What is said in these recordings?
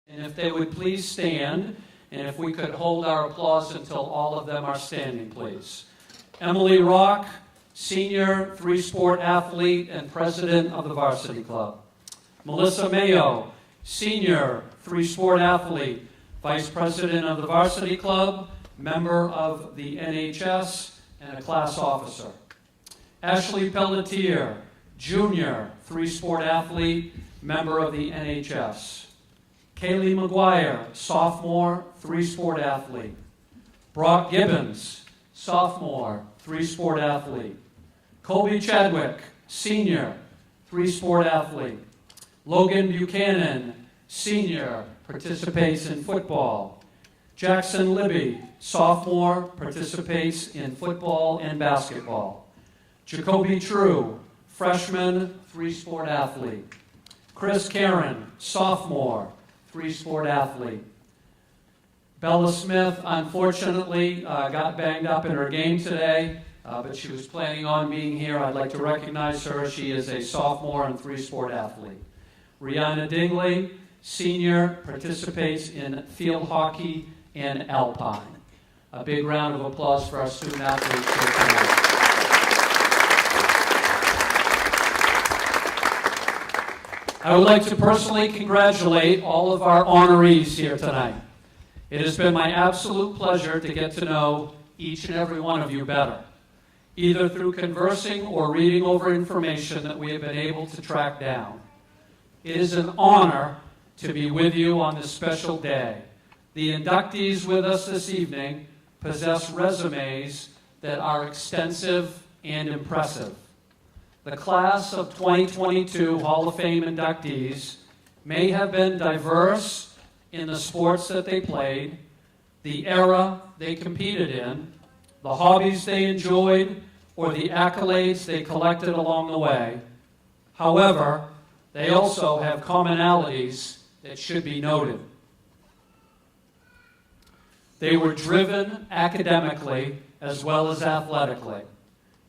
And if they would please stand, and if we could hold our applause until all of them are standing, please. Emily Rock, senior three-sport athlete and president of the varsity club. Melissa Mayo, senior three-sport athlete, vice president of the varsity club, member of the NHS, and a class officer. Ashley Pelletier, junior three-sport athlete, member of the NHS. Kaylee McGuire, sophomore, three-sport athlete. Brock Gibbons, sophomore, three-sport athlete. Colby Chadwick, senior, three-sport athlete. Logan Buchanan, senior, participates in football. Jackson Libby, sophomore, participates in football and basketball. Jacoby True, freshman, three-sport athlete. Chris Karen, sophomore, three-sport athlete. Bella Smith, unfortunately, got banged up in her game today, but she was planning on being here. I'd like to recognize her. She is a sophomore and three-sport athlete. Rihanna Dingley, senior, participates in field hockey and alpine. A big round of applause for our student athletes here tonight. I would like to personally congratulate all of our honorees here tonight. It has been my absolute pleasure to get to know each and every one of you better, either through conversing or reading over information that we have been able to track down. It is an honor to be with you on this special day. The inductees with us this evening possess resumes that are extensive and impressive. The class of 2022 Hall of Fame inductees may have been diverse in the sports that they played, the era they competed in, the hobbies they enjoyed, or the accolades they collected along the way. However, they also have commonalities that should be noted. They were driven academically as well as athletically.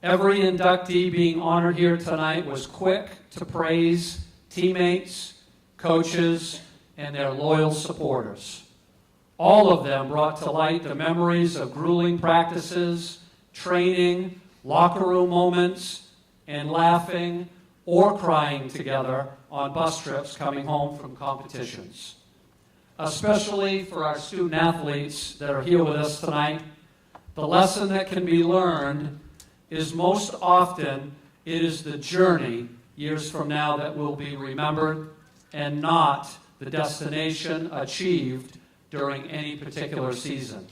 Every inductee being honored here tonight was quick to praise teammates, coaches, and their loyal supporters. All of them brought to light the memories of grueling practices, training, locker room moments, and laughing or crying together on bus trips coming home from competitions. Especially for our student athletes that are here with us tonight, the lesson that can be learned is most often it is the journey years from now that will be remembered and not the destination achieved during any particular season.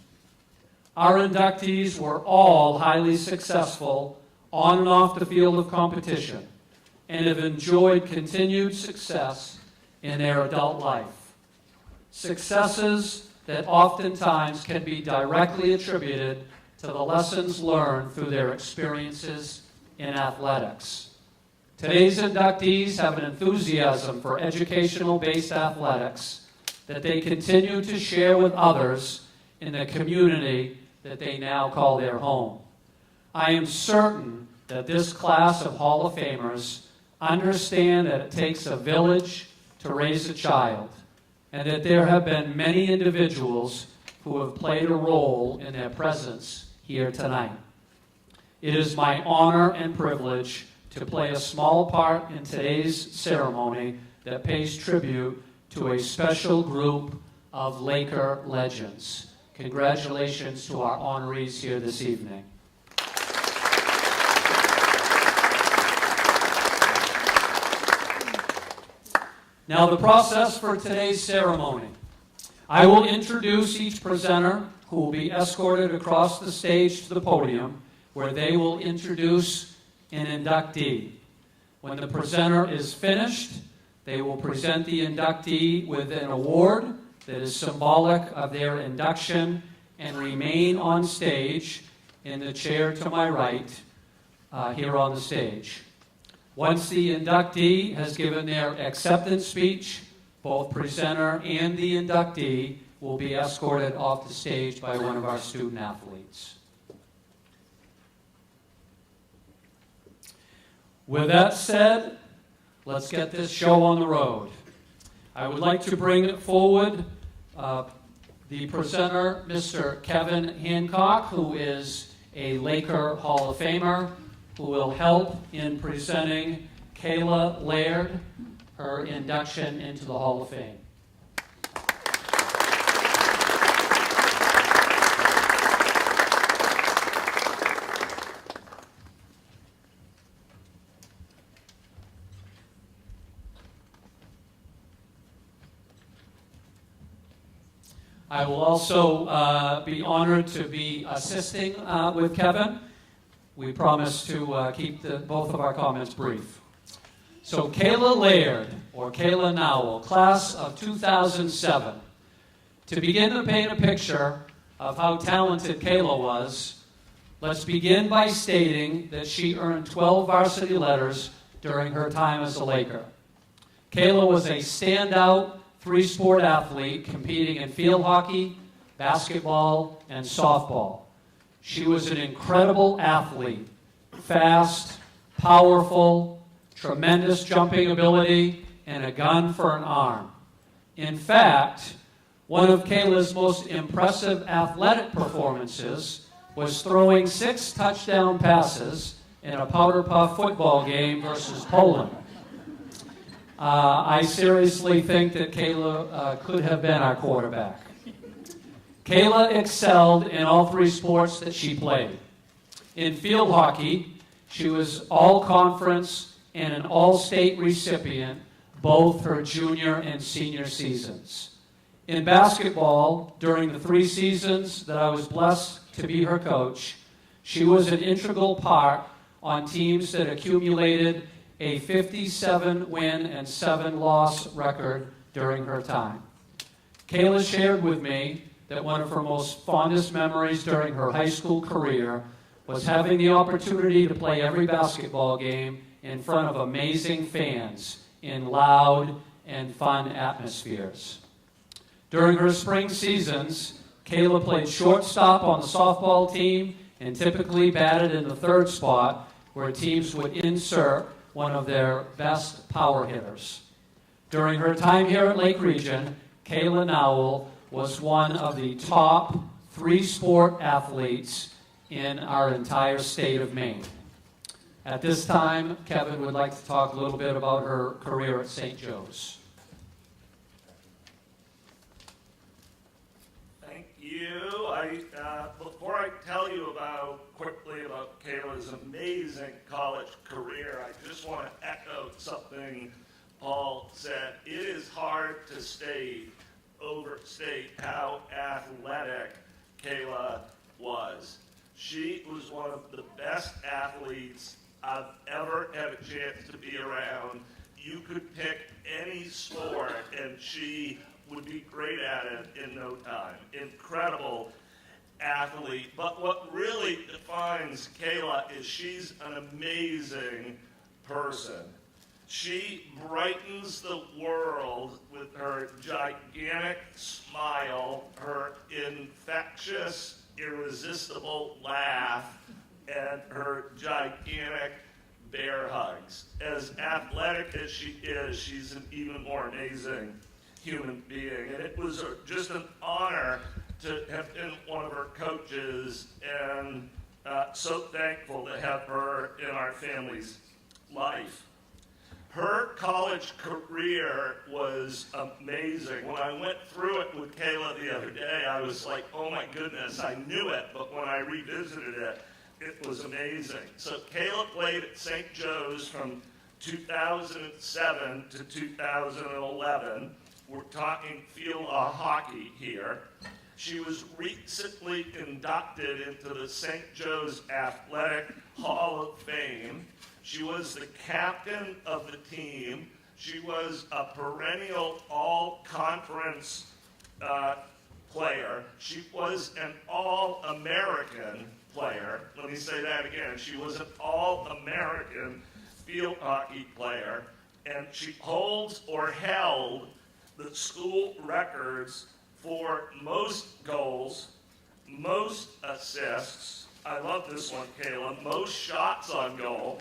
Our inductees were all highly successful on and off the field of competition and have enjoyed continued success in their adult life. Successes that oftentimes can be directly attributed to the lessons learned through their experiences in athletics. Today's inductees have an enthusiasm for educational-based athletics that they continue to share with others in the community that they now call their home. I am certain that this class of Hall of Famers understand that it takes a village to raise a child, and that there have been many individuals who have played a role in their presence here tonight. It is my honor and privilege to play a small part in today's ceremony that pays tribute to a special group of Laker legends. Congratulations to our honorees here this evening. Now, the process for today's ceremony. I will introduce each presenter, who will be escorted across the stage to the podium, where they will introduce an inductee. When the presenter is finished, they will present the inductee with an award that is symbolic of their induction and remain on stage in the chair to my right here on the stage. Once the inductee has given their acceptance speech, both presenter and the inductee will be escorted off the stage by one of our student athletes. With that said, let's get this show on the road. I would like to bring forward the presenter, Mr. Kevin Hancock, who is a Laker Hall of Famer, who will help in presenting Kayla Laird her induction into the Hall of Fame. I will also be honored to be assisting with Kevin. We promise to keep both of our comments brief. So Kayla Laird, or Kayla Nowell, class of 2007. To begin to paint a picture of how talented Kayla was, let's begin by stating that she earned 12 varsity letters during her time as a Laker. Kayla was a standout three-sport athlete competing in field hockey, basketball, and softball. She was an incredible athlete, fast, powerful, tremendous jumping ability, and a gun for an arm. In fact, one of Kayla's most impressive athletic performances was throwing 6 touchdown passes in a powder puff football game versus Poland. I seriously think that Kayla could have been our quarterback. Kayla excelled in all 3 sports that she played. In field hockey, she was all-conference and an all-state recipient both her junior and senior seasons. In basketball, during the 3 seasons that I was blessed to be her coach, she was an integral part on teams that accumulated a 57-win and 7-loss record during her time. Kayla shared with me that one of her most fondest memories during her high school career was having the opportunity to play every basketball game in front of amazing fans in loud and fun atmospheres. During her spring seasons, Kayla played shortstop on the softball team and typically batted in the 3rd spot, where teams would insert one of their best power hitters. During her time here at Lake Region, Kayla Nowell was one of the top 3-sport athletes in our entire state of Maine. At this time, Kevin would like to talk a little bit about her career at St. Joe's. Thank you. Before I tell you quickly about Kayla's amazing college career, I just want to echo something Paul said. It is hard to overstate how athletic Kayla was. She was one of the best athletes I've ever had a chance to be around. You could pick any sport and she would be great at it in no time. Incredible athlete. But what really defines Kayla is she's an amazing person. She brightens the world with her gigantic smile, her infectious, irresistible laugh, and her gigantic bear hugs. As athletic as she is, she's an even more amazing human being. And it was just an honor to have been one of her coaches, and so thankful to have her in our family's life. Her college career was amazing. When I went through it with Kayla the other day, I was like, oh my goodness, I knew it, but when I revisited it, it was amazing. So Kayla played at St. Joe's from 2007 to 2011. We're talking field hockey here. She was recently inducted into the St. Joe's Athletic Hall of Fame. She was the captain of the team. She was a perennial all-conference player. She was an all-American player. Let me say that again. She was an all-American field hockey player, and she holds or held the school records for most goals, most assists, I love this one, Kayla, most shots on goal,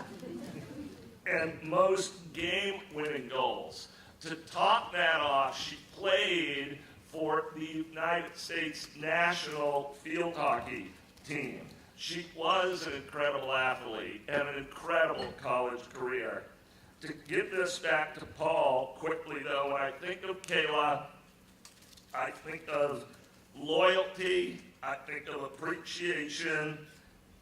and most game-winning goals. To top that off, she played for the United States national field hockey team. She was an incredible athlete and an incredible college career. To get this back to Paul quickly, though, when I think of Kayla, I think of loyalty, I think of appreciation,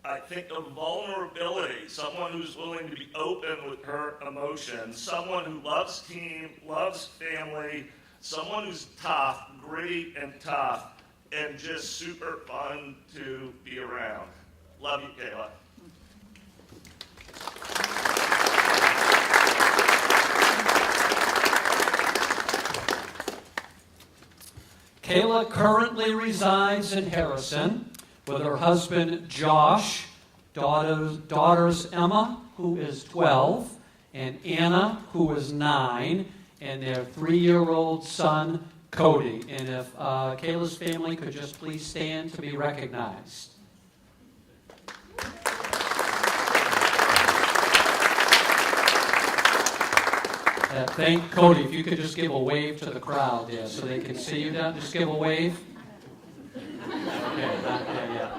I think of vulnerability, someone who's willing to be open with her emotions, someone who loves team, loves family, someone who's tough, gritty and tough, and just super fun to be around. Love you, Kayla. Kayla currently resides in Harrison with her husband Josh, daughters Emma, who is 12, and Anna, who is 9, and their 3-year-old son Cody. And if Kayla's family could just please stand to be recognized. Thank Cody. If you could just give a wave to the crowd there so they can see you down. Just give a wave. Okay, not there yet.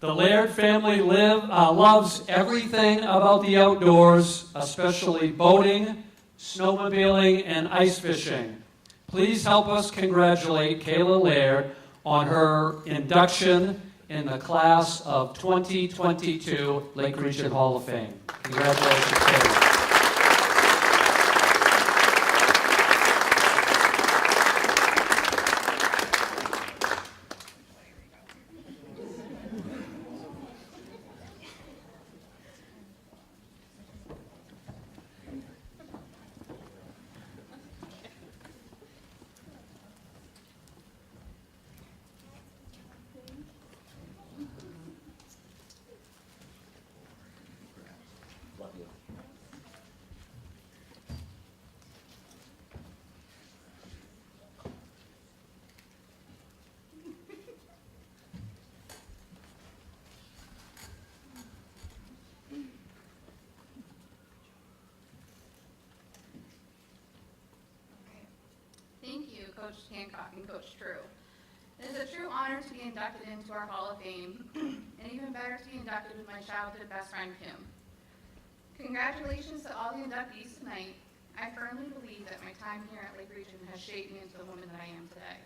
The Laird family loves everything about the outdoors, especially boating, snowmobiling, and ice fishing. Please help us congratulate Kayla Laird on her induction in the class of 2022 Lake Region Hall of Fame. Congratulations, Kayla. Thank you, Coach Hancock and Coach True. It is a true honor to be inducted into our Hall of Fame, and even better to be inducted with my childhood best friend, Kim. Congratulations to all the inductees tonight. I firmly believe that my time here at Lake Region has shaped me into the woman that I am today.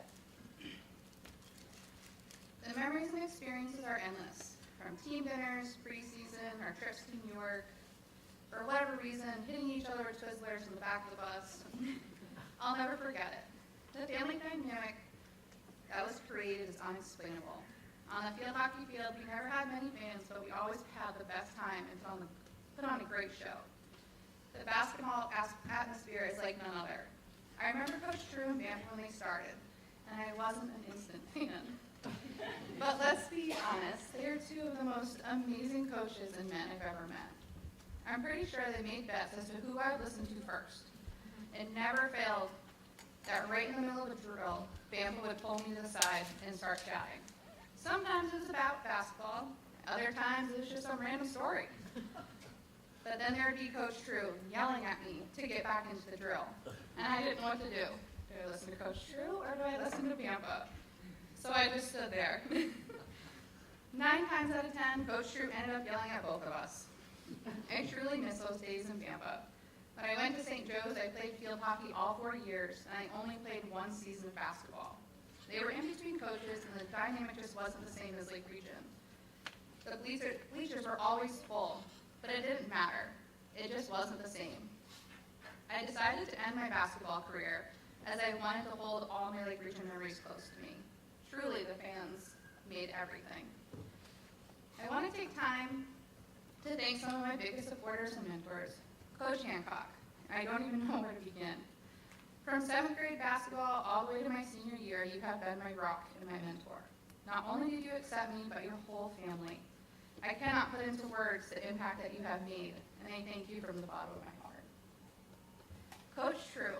The memories and experiences are endless, from team dinners, preseason, our trips to New York, for whatever reason, hitting each other with Twizzlers in the back of the bus. I'll never forget it. The family dynamic that was created is unexplainable. On the field hockey field, we never had many fans, but we always had the best time and put on a great show. The basketball atmosphere is like none other. I remember Coach True and Banff when they started, and I wasn't an instant fan. But let's be honest, they are two of the most amazing coaches and men I've ever met. I'm pretty sure they made bets as to who I would listen to first. It never failed that right in the middle of a drill, Bampa would pull me to the side and start chatting. Sometimes it was about basketball, other times it was just some random story. But then there would be Coach True yelling at me to get back into the drill, and I didn't know what to do. Do I listen to Coach True or do I listen to Bampa? So I just stood there. 9 times out of 10, Coach True ended up yelling at both of us. I truly miss those days in Bampa. When I went to St. Joe's, I played field hockey all 4 years, and I only played 1 season of basketball. They were in between coaches, and the dynamic just wasn't the same as Lake Region. The bleachers were always full, but it didn't matter. It just wasn't the same. I decided to end my basketball career, as I wanted to hold all my Lake Region memories close to me. Truly, the fans made everything. I want to take time to thank some of my biggest supporters and mentors. Coach Hancock, I don't even know where to begin. From 7th grade basketball all the way to my senior year, you have been my rock and my mentor. Not only did you accept me, but your whole family. I cannot put into words the impact that you have made, and I thank you from the bottom of my heart. Coach True,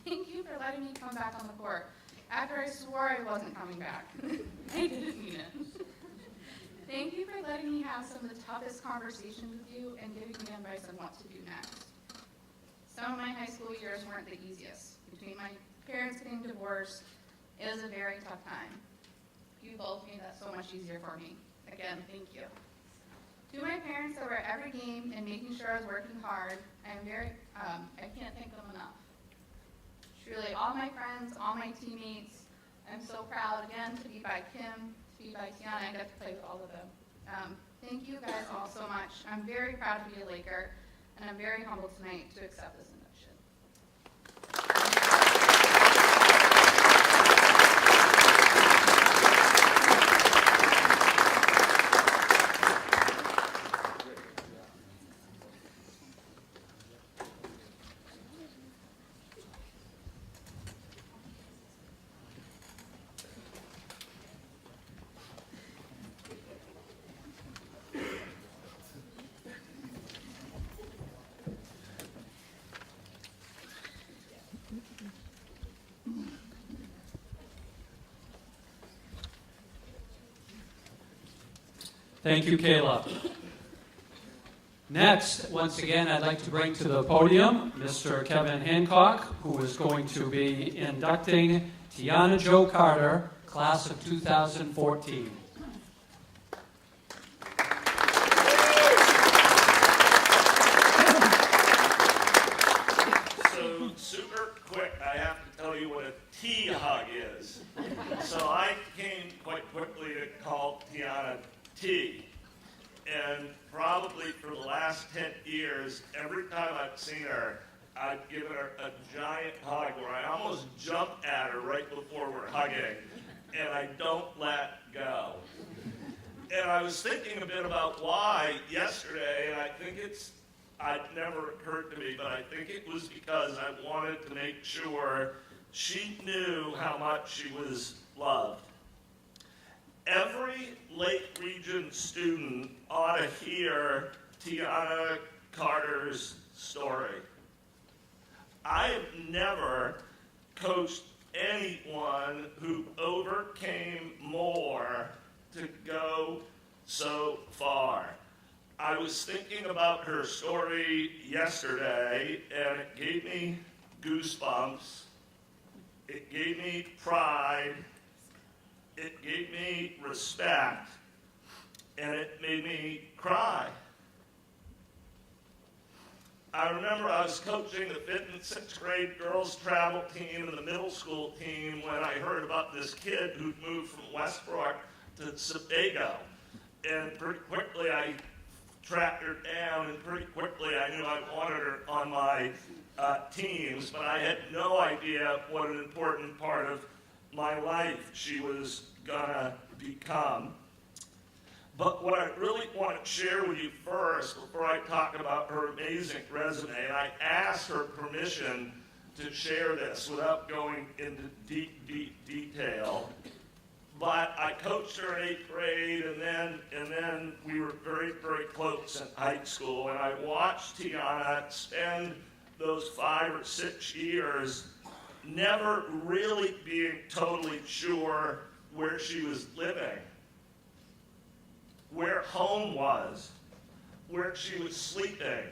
thank you for letting me come back on the court after I swore I wasn't coming back. I didn't mean it. Thank you for letting me have some of the toughest conversations with you and giving me advice on what to do next. Some of my high school years weren't the easiest. Between my parents getting divorced, it was a very tough time. You both made that so much easier for me. Again, thank you. To my parents that were at every game and making sure I was working hard, I can't thank them enough. Truly, all my friends, all my teammates, I'm so proud again to be by Kim, to be by Tiana. I got to play with all of them. Thank you guys all so much. I'm very proud to be a Laker, and I'm very humbled tonight to accept this induction. Thank you, Kayla. Next, once again, I'd like to bring to the podium Mr. Kevin Hancock, who is going to be inducting Tiana Jo Carter, class of 2014. So, super quick, I have to tell you what a T-hug is. So I came quite quickly to call Tiana T. And probably for the last 10 years, every time I've seen her, I've given her a giant hug where I almost jump at her right before we're hugging, and I don't let go. And I was thinking a bit about why yesterday, and I think it never occurred to me, but I think it was because I wanted to make sure she knew how much she was loved. Every Lake Region student ought to hear Tiana Carter's story. I have never coached anyone who overcame more to go so far. I was thinking about her story yesterday, and it gave me goosebumps. It gave me pride. It gave me respect, and it made me cry. I remember I was coaching the 5th and 6th grade girls travel team and the middle school team when I heard about this kid who'd moved from Westbrook to Sebago. And pretty quickly I tracked her down, and pretty quickly I knew I wanted her on my teams, but I had no idea what an important part of my life she was gonna become. But what I really want to share with you first, before I talk about her amazing resume, and I asked her permission to share this without going into deep detail, but I coached her in 8th grade, and then we were very, very close in high school, and I watched Tiana spend those 5 or 6 years never really being totally sure where she was living, where home was, where she was sleeping,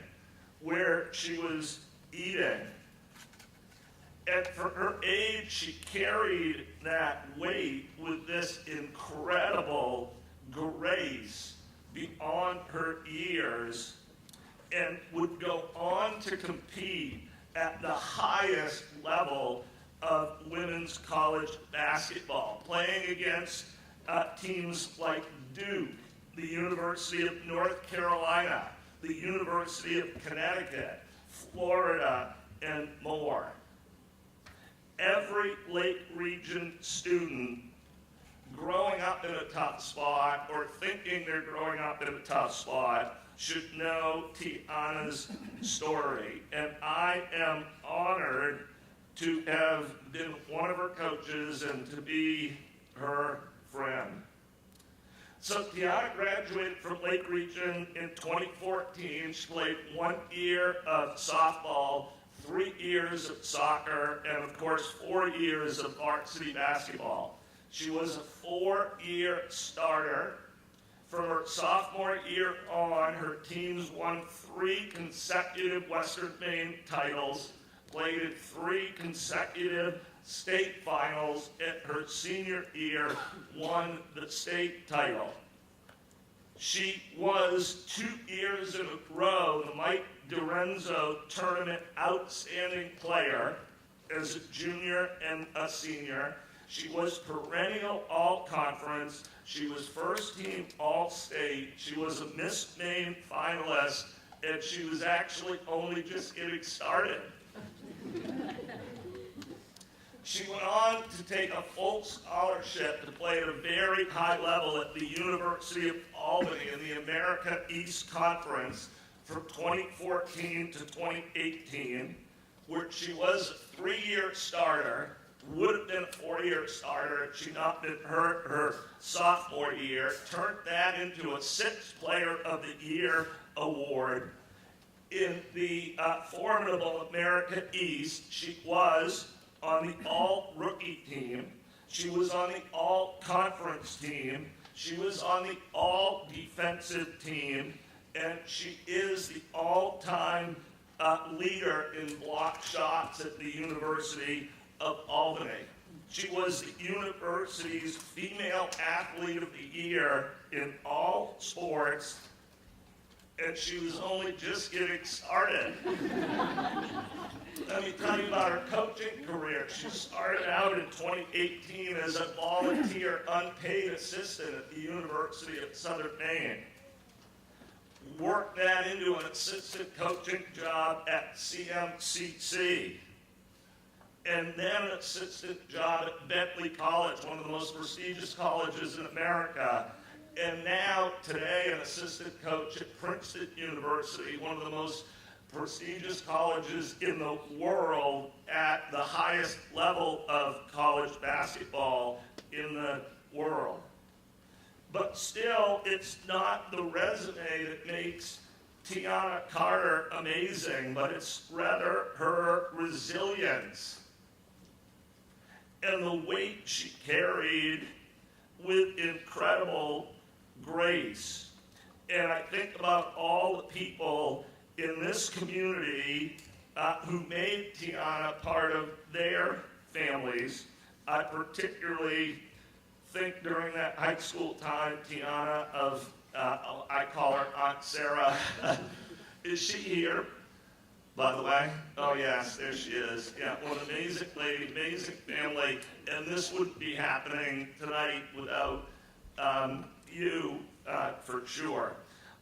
where she was eating. And for her age, she carried that weight with this incredible grace beyond her years, and would go on to compete at the highest level of women's college basketball, playing against teams like Duke, the University of North Carolina, the University of Connecticut, Florida, and more. Every Lake Region student growing up in a tough spot or thinking they're growing up in a tough spot should know Tiana's story. And I am honored to have been one of her coaches and to be her friend. So Tiana graduated from Lake Region in 2014. She played 1 year of softball, 3 years of soccer, and of course 4 years of varsity basketball. She was a 4-year starter From her sophomore year on, her teams won 3 consecutive Western Maine titles, played in 3 consecutive state finals. At her senior year, won the state title. She was 2 years in a row the Mike DiRenzo Tournament Outstanding Player as a junior and a senior. She was perennial All-Conference. She was first team All-State. She was a Miss Maine finalist, and she was actually only just getting started. She went on to take a full scholarship to play at a very high level at the University of Albany in the America East Conference from 2014 to 2018, where she was a 3-year starter. Would have been a 4-year starter if she not been hurt her sophomore year. Turned that into a 6th Player of the Year award. In the formidable America East, she was on the All-Rookie team. She was on the All-Conference team. She was on the All-Defensive team. And she is the all-time leader in block shots at the University of Albany. She was the university's Female Athlete of the Year in all sports, and she was only just getting started. Let me tell you about her coaching career. She started out in 2018 as a volunteer unpaid assistant at the University of Southern Maine. Worked that into an assistant coaching job at CMCC. And then an assistant job at Bentley College, one of the most prestigious colleges in America. And now, today, an assistant coach at Princeton University, one of the most prestigious colleges in the world at the highest level of college basketball in the world. But still, it's not the resume that makes Tiana Carter amazing, but it's rather her resilience and the weight she carried with incredible grace. And I think about all the people in this community who made Tiana part of their families. I particularly think during that high school time, Tiana, of, I call her Aunt Sarah. Is she here, by the way? Oh yes, there she is. Yeah, what an amazing lady, amazing family. And this wouldn't be happening tonight without you, for sure.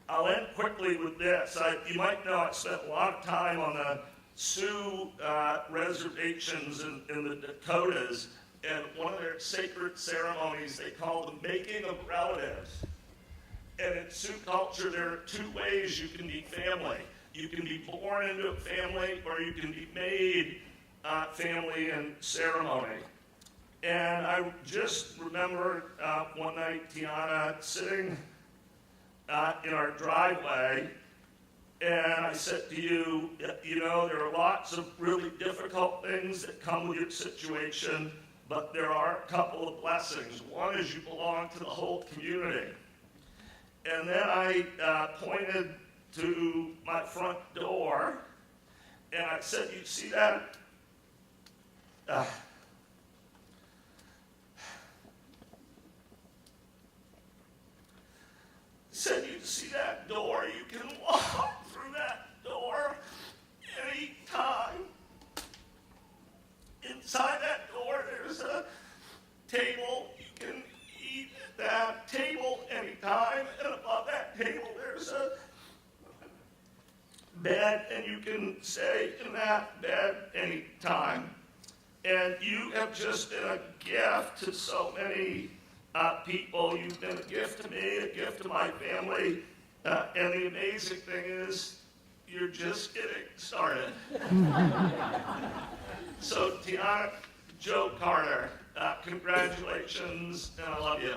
I'll end quickly with this. You might know I spent a lot of time on the Sioux reservations in the Dakotas, and one of their sacred ceremonies they call the making of relatives. And in Sioux culture, there are 2 ways you can be family. You can be born into a family, or you can be made family in ceremony. And I just remember one night, Tiana sitting in our driveway, and I said to you, you know, there are lots of really difficult things that come with your situation, but there are a couple of blessings. One is you belong to the whole community. And then I pointed to my front door, and I said, you see that? Said, you see that door? You can walk through that door any time. Inside that door, there's a table. You can eat at that table anytime. And above that table, there's a bed, and you can stay in that bed anytime. And you have just been a gift to so many people. You've been a gift to me, a gift to my family. And the amazing thing is, you're just getting started. So, Tiana Jo Carter, congratulations, and I love you.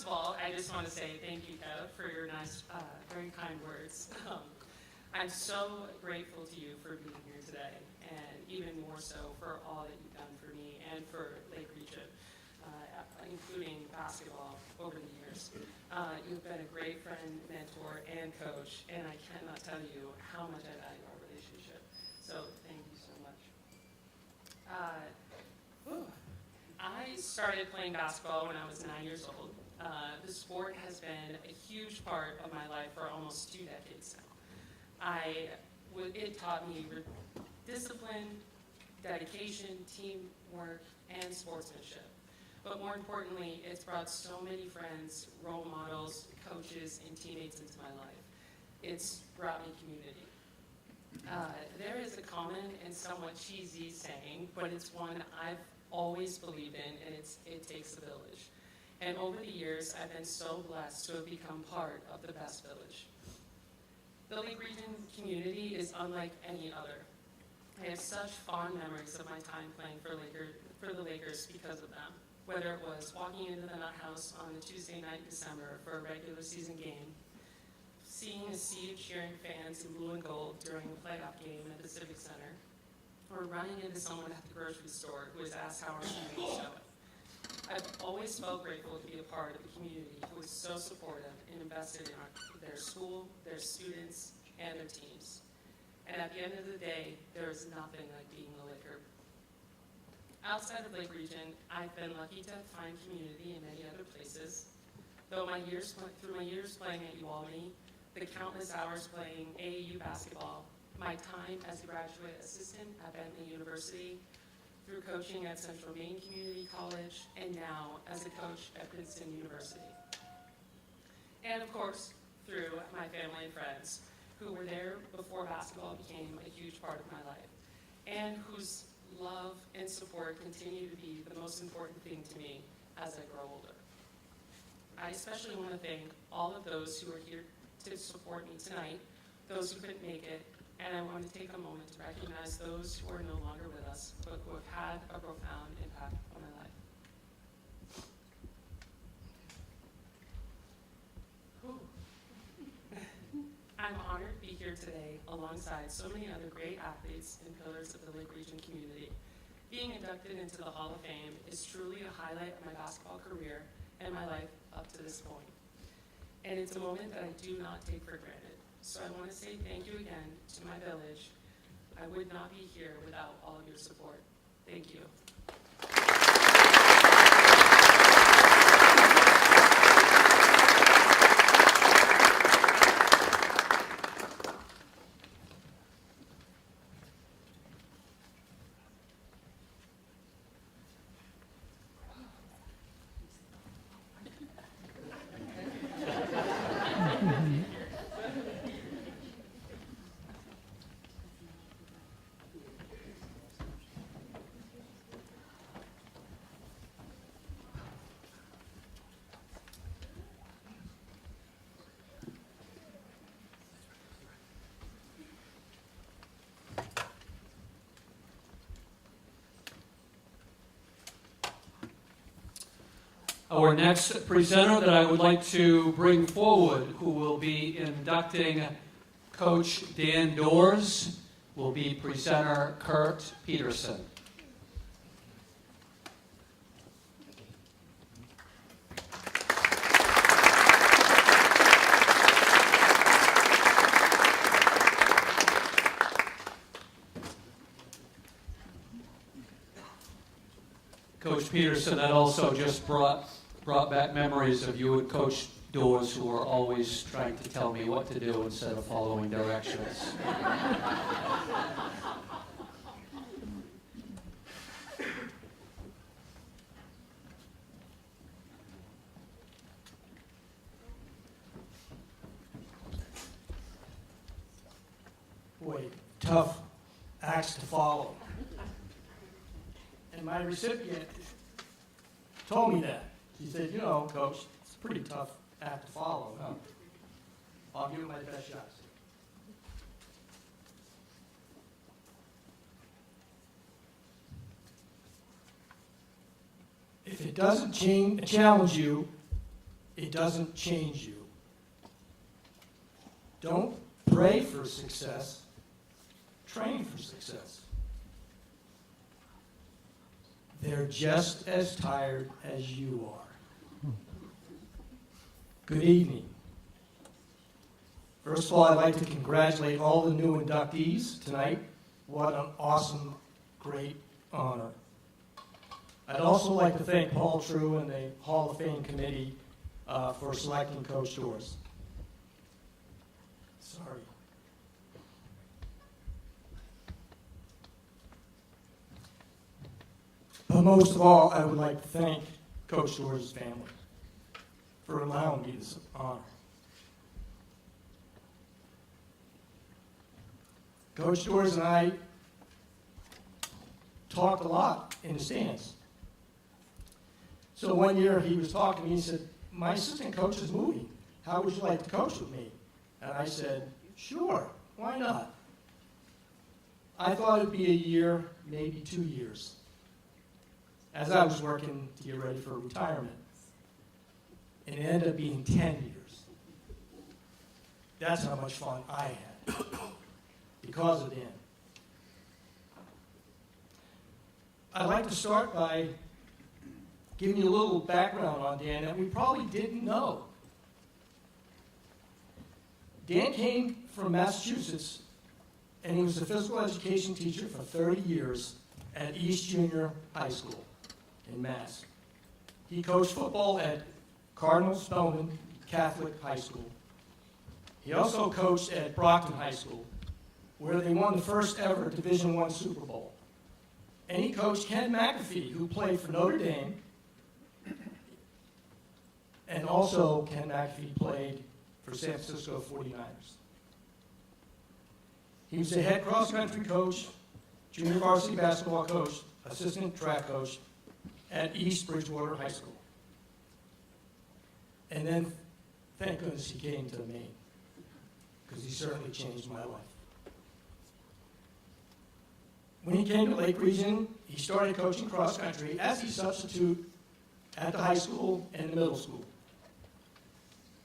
first of all, I just want to say thank you, Kev, for your nice, very kind words. I'm so grateful to you for being here today, and even more so for all that you've done for me and for Lake Region, including basketball over the years. You've been a great friend, mentor, and coach, and I cannot tell you how much I value our relationship. So thank you so much. I started playing basketball when I was 9 years old. The sport has been a huge part of my life for almost 2 decades now. It taught me discipline, dedication, teamwork, and sportsmanship. But more importantly, it's brought so many friends, role models, coaches, and teammates into my life. It's brought me community. There is a common and somewhat cheesy saying, but it's one I've always believed in, and it takes a village. And over the years, I've been so blessed to have become part of the best village. The Lake Region community is unlike any other. I have such fond memories of my time playing for the Lakers because of them. Whether it was walking into the Nut House on a Tuesday night in December for a regular season game, seeing a sea of cheering fans in blue and gold during a playoff game at the Civic Center, or running into someone at the grocery store who was asked how our teammates showed. I've always felt grateful to be a part of a community who is so supportive and invested in their school, their students, and their teams. And at the end of the day, there is nothing like being a Laker. Outside of Lake Region, I've been lucky to find community in many other places. Through my years playing at UAlbany, the countless hours playing AAU basketball, my time as a graduate assistant at Bentley University, through coaching at Central Maine Community College, and now as a coach at Princeton University. And of course, through my family and friends, who were there before basketball became a huge part of my life, and whose love and support continue to be the most important thing to me as I grow older. I especially want to thank all of those who are here to support me tonight, those who couldn't make it, and I want to take a moment to recognize those who are no longer with us, but who have had a profound impact on my life. I'm honored to be here today alongside so many other great athletes and pillars of the Lake Region community. Being inducted into the Hall of Fame is truly a highlight of my basketball career and my life up to this point. And it's a moment that I do not take for granted. So I want to say thank you again to my village. I would not be here without all of your support. Thank you. Our next presenter that I would like to bring forward, who will be inducting Coach Dan Doors, will be presenter Kurt Peterson. Coach Peterson, that also just brought back memories of you and Coach Doors, who were always trying to tell me what to do instead of following directions. Boy, tough acts to follow. And my recipient told me that. He said, you know, Coach, it's a pretty tough act to follow. I'll give it my best shot. If it doesn't challenge you, it it doesn't change you. Don't pray for success, train for success. They're just as tired as you are. Good evening. First of all, I'd like to congratulate all the new inductees tonight. What an awesome, great honor. I'd also like to thank Paul True and the Hall of Fame committee for selecting Coach Doors. Sorry. But most of all, I would like to thank Coach Doors' family for allowing me this honor. Coach Doors and I talked a lot in the stands. So one year he was talking to me, he said, my assistant coach is moving. How would you like to coach with me? And I said, sure, why not? I thought it'd be a year, maybe 2 years, as I was working to get ready for retirement. And it ended up being 10 years. That's how much fun I had because of Dan. I'd like to start by giving you a little background on Dan that we probably didn't know. Dan came from Massachusetts, and he was a physical education teacher for 30 years at East Junior High School in Mass. He coached football at Cardinal Spellman Catholic High School. He also coached at Brockton High School, where they won the first ever Division I Super Bowl. And he coached Ken McAfee, who played for Notre Dame, and also Ken McAfee played for San Francisco 49ers. He was the head cross-country coach, junior varsity basketball coach, assistant track coach at East Bridgewater High School. And then, thank goodness he came to Maine, because he certainly changed my life. When he came to Lake Region, he started coaching cross-country as a substitute at the high school and the middle school.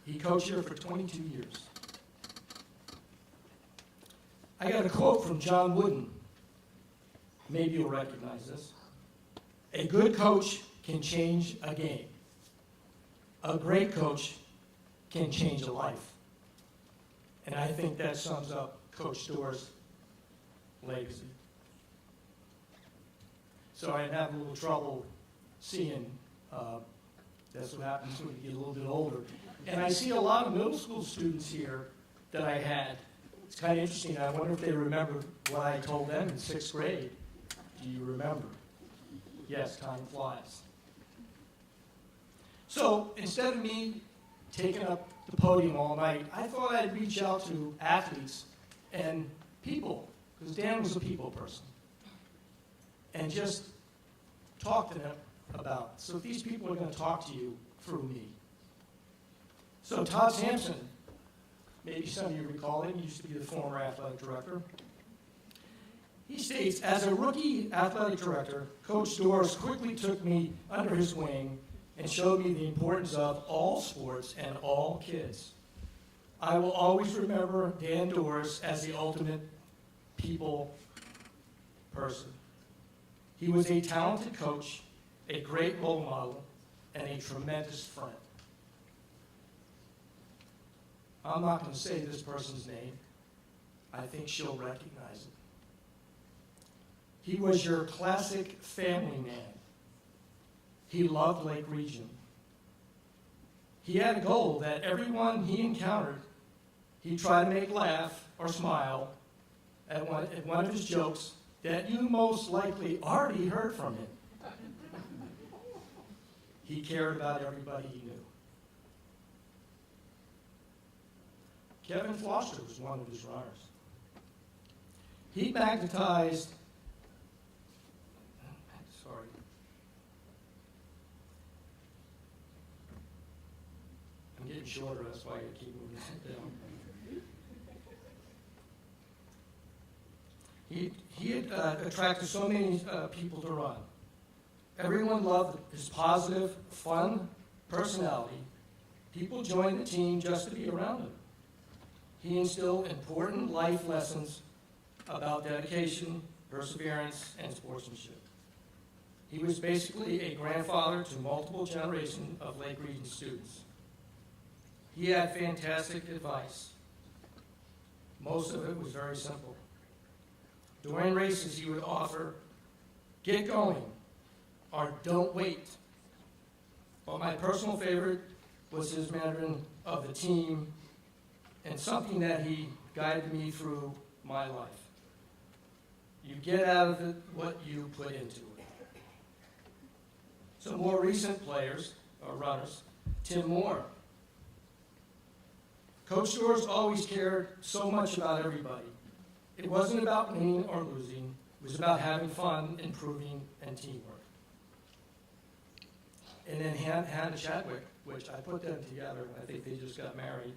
He coached here for 22 years. I got a quote from John Wooden. Maybe you'll recognize this. A good coach can change a game. A great coach can change a life. And I think that sums up Coach Doors' legacy. So I have a little trouble seeing. That's what happens when you get a little bit older. And I see a lot of middle school students here that I had. It's kind of interesting. I wonder if they remember what I told them in 6th grade. Do you remember? Yes, time flies. So instead of me taking up the podium all night, I thought I'd reach out to athletes and people, because Dan was a people person, and just talk to them about it. So these people are going to talk to you through me. So Todd Sampson, maybe some of you recall him, he used to be the former athletic director. He states, as a rookie athletic director, Coach Doors quickly took me under his wing and showed me the importance of all sports and all kids. I will always remember Dan Doors as the ultimate people person. He was a talented coach, a great role model, and a tremendous friend. I'm not going to say this person's name. I think she'll recognize it. He was your classic family man. He loved Lake Region. He had a goal that everyone he encountered, he'd try to make laugh or smile at one of his jokes that you most likely already heard from him. He cared about everybody he knew. Kevin Foster was one of his runners. He magnetized, I'm getting shorter, that's why I keep moving that down. He had attracted so many people to run. Everyone loved his positive, fun personality. People joined the team just to be around him. He instilled important life lessons about dedication, perseverance, and sportsmanship. He was basically a grandfather to multiple generations of Lake Region students. He had fantastic advice. Most of it was very simple. During races, he would offer, "Get going," or "Don't wait." But my personal favorite was his mandarin of the team and something that he guided me through my life. You get out of it what you put into it. Some more recent players, or runners, Tim Moore. Coach Stores always cared so much about everybody. It wasn't about winning or losing. It was about having fun, improving, and teamwork. And then Hannah Chadwick, which I put them together. I think they just got married.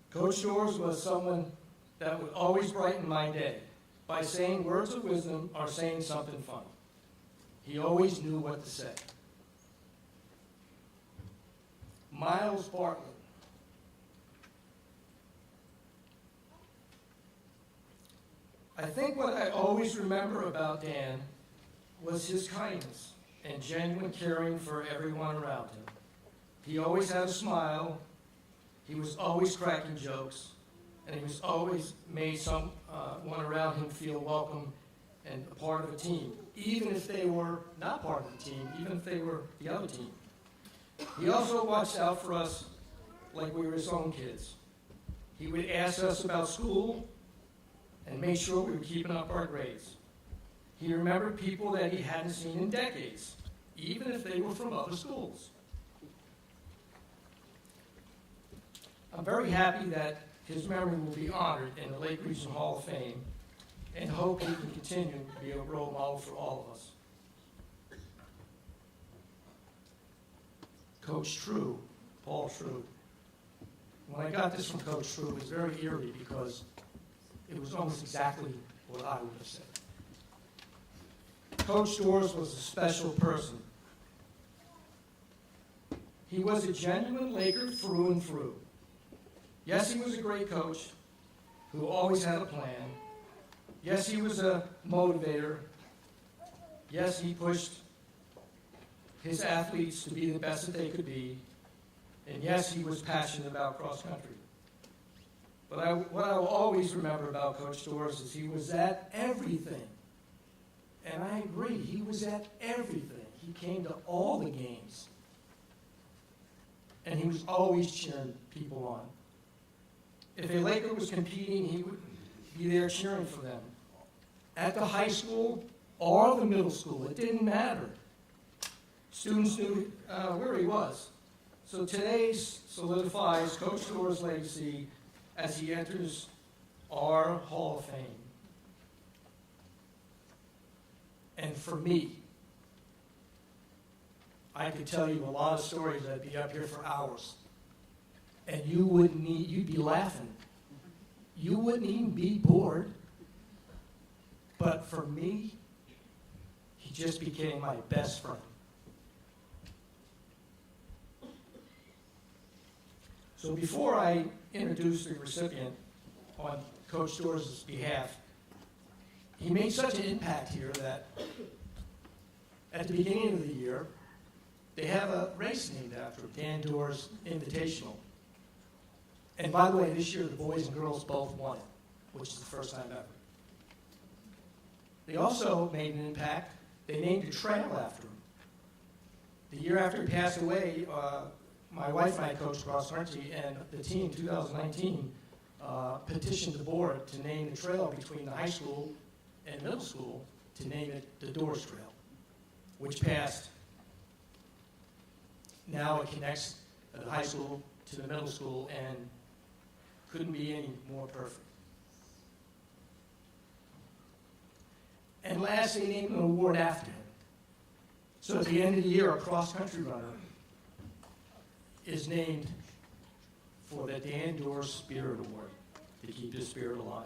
Coach Stores was someone that would always brighten my day by saying words of wisdom or saying something fun. He always knew what to say. Miles Bartlett. I think what I always remember about Dan was his kindness and genuine caring for everyone around him. He always had a smile, he was always cracking jokes, and he was always made someone around him feel welcome and a part of a team, even if they were not part of the team, even if they were the other team. He also watched out for us like we were his own kids. He would ask us about school and make sure we were keeping up our grades. He remembered people that he hadn't seen in decades, even if they were from other schools. I'm very happy that his memory will be honored in the Lake Region Hall of Fame, and hope he can continue to be a role model for all of us. Coach True, Paul True. When I got this from Coach True, it was very eerie because it was almost exactly what I would have said. Coach Stores was a special person. He was a genuine Laker through and through. Yes, he was a great coach who always had a plan. Yes, he was a motivator. Yes, he pushed his athletes to be the best that they could be. And yes, he was passionate about cross country. But what I will always remember about Coach Stores is he was at everything. And I agree, he was at everything. He came to all the games. And he was always cheering people on. If a Laker was competing, he would be there cheering for them. At the high school or the middle school, it didn't matter. Students knew where he was. So today solidifies Coach Stores' legacy as he enters our Hall of Fame. And for me, I could tell you a lot of stories that'd be up here for hours. And you'd be laughing. You wouldn't even be bored. But for me, he just became my best friend. So before I introduce the recipient on Coach Stores' behalf, he made such an impact here that at the beginning of the year, they have a race named after him, Dan Doer's Invitational. And by the way, this year the boys and girls both won it, which is the first time ever. They also made an impact. They named a trail after him. The year after he passed away, my wife and I coached cross country, and the team, 2019, petitioned the board to name the trail between the high school and middle school to name it the Doors Trail, which passed. Now it connects the high school to the middle school and couldn't be any more perfect. And last, they named an award after him. So at the end of the year, a cross-country runner is named for the Dan Doer Spirit Award to keep his spirit alive.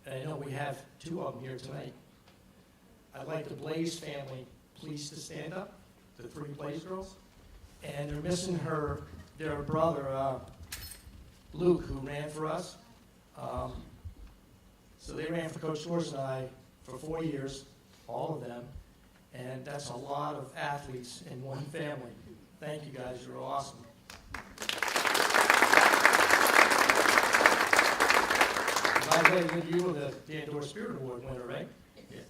And I know we have two of them here tonight. I'd like the Blaze family please to stand up, the three Blaze girls. and they're missing their brother, Luke, who ran for us. So they ran for Coach Storrs and I for 4 years, all of them, and that's a lot of athletes in one family. Thank you guys, you're awesome. By the way, you were the Dan Dorr Spirit Award winner, right? Yeah.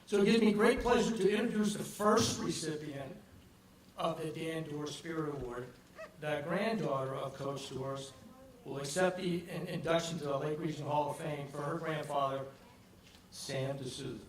So it gives me great pleasure to introduce the first recipient of the Dan Dorr Spirit Award. The granddaughter of Coach Storrs will accept the induction to the Lake Region Hall of Fame for her grandfather, Sam DeSouza.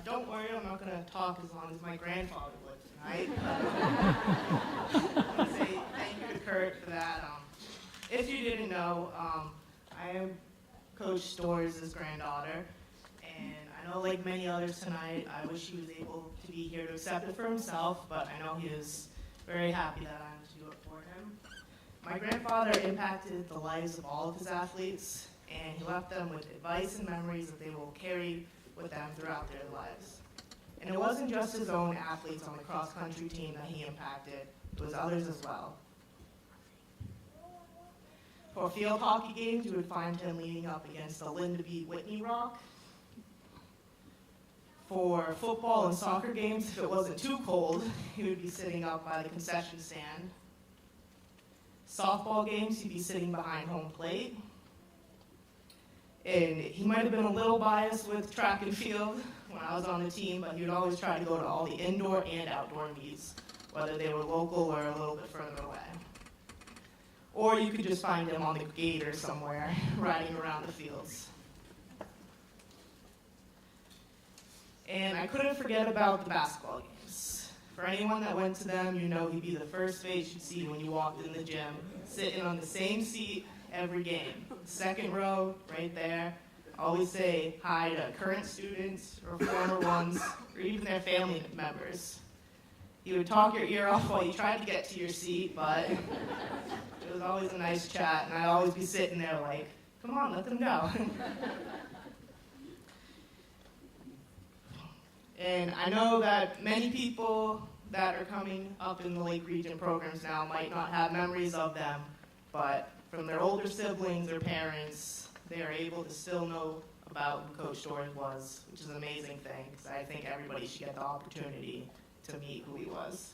Don't worry, I'm not going to talk as long as my grandfather would tonight. I want to say thank you to Kurt for that. If you didn't know, I am Coach Storrs' granddaughter, and I know like many others tonight, I wish he was able to be here to accept it for himself, but I know he is very happy that I'm to do it for him. My grandfather impacted the lives of all of his athletes, and he left them with advice and memories that they will carry with them throughout their lives. And it wasn't just his own athletes on the cross-country team that he impacted, it was others as well. For field hockey games, you would find him leaning up against the Linda B. Whitney Rock. For football and soccer games, if it wasn't too cold, he would be sitting up by the concession stand. Softball games, he'd be sitting behind home plate. And he might have been a little biased with track and field when I was on the team, but he would always try to go to all the indoor and outdoor meets, whether they were local or a little bit further away. Or you could just find him on the gator somewhere, riding around the fields. And I couldn't forget about the basketball games. For anyone that went to them, you know he'd be the first face you'd see when you walked in the gym, sitting on the same seat every game. Second row, right there. Always say hi to current students or former ones, or even their family members. He would talk your ear off while you tried to get to your seat, but it was always a nice chat, and I'd always be sitting there like, come on, let them go. And I know that many people that are coming up in the Lake Region programs now might not have memories of them, but from their older siblings or parents, they are able to still know about who Coach Storrs was, which is an amazing thing, because I think everybody should get the opportunity to meet who he was.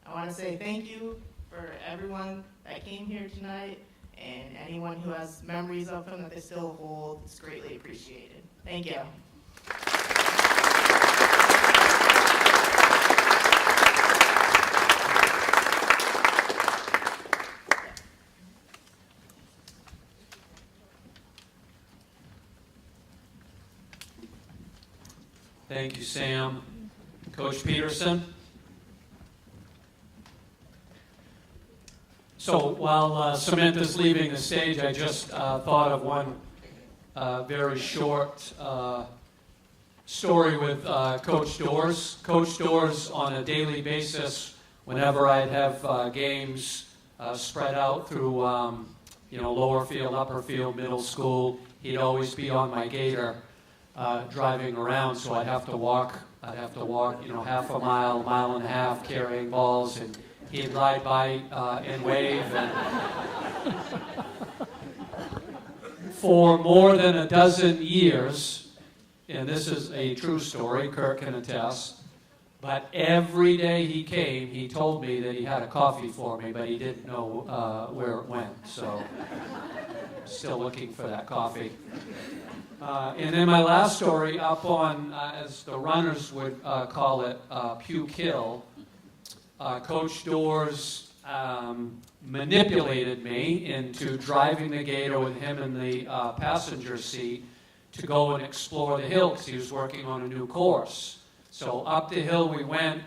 I want to say thank you for everyone that came here tonight, and anyone who has memories of him that they still hold. It's greatly appreciated. Thank you. Thank you, Sam. Coach Peterson. So while Samantha's leaving the stage, I just thought of one very short story with Coach Storrs. Coach Storrs, on a daily basis, whenever I'd have games spread out through lower field, upper field, middle school, he'd always be on my gator. Driving around, so I'd have to walk, half a mile, mile and a half, carrying balls, and he'd ride by and wave. And for more than a dozen years, and this is a true story, Kurt can attest, but every day he came, he told me that he had a coffee for me, but he didn't know where it went. So still looking for that coffee. And then my last story, up on, as the runners would call it, Puke Hill, Coach Doors manipulated me into driving the gator with him in the passenger seat to go and explore the hill because he was working on a new course. So up the hill we went,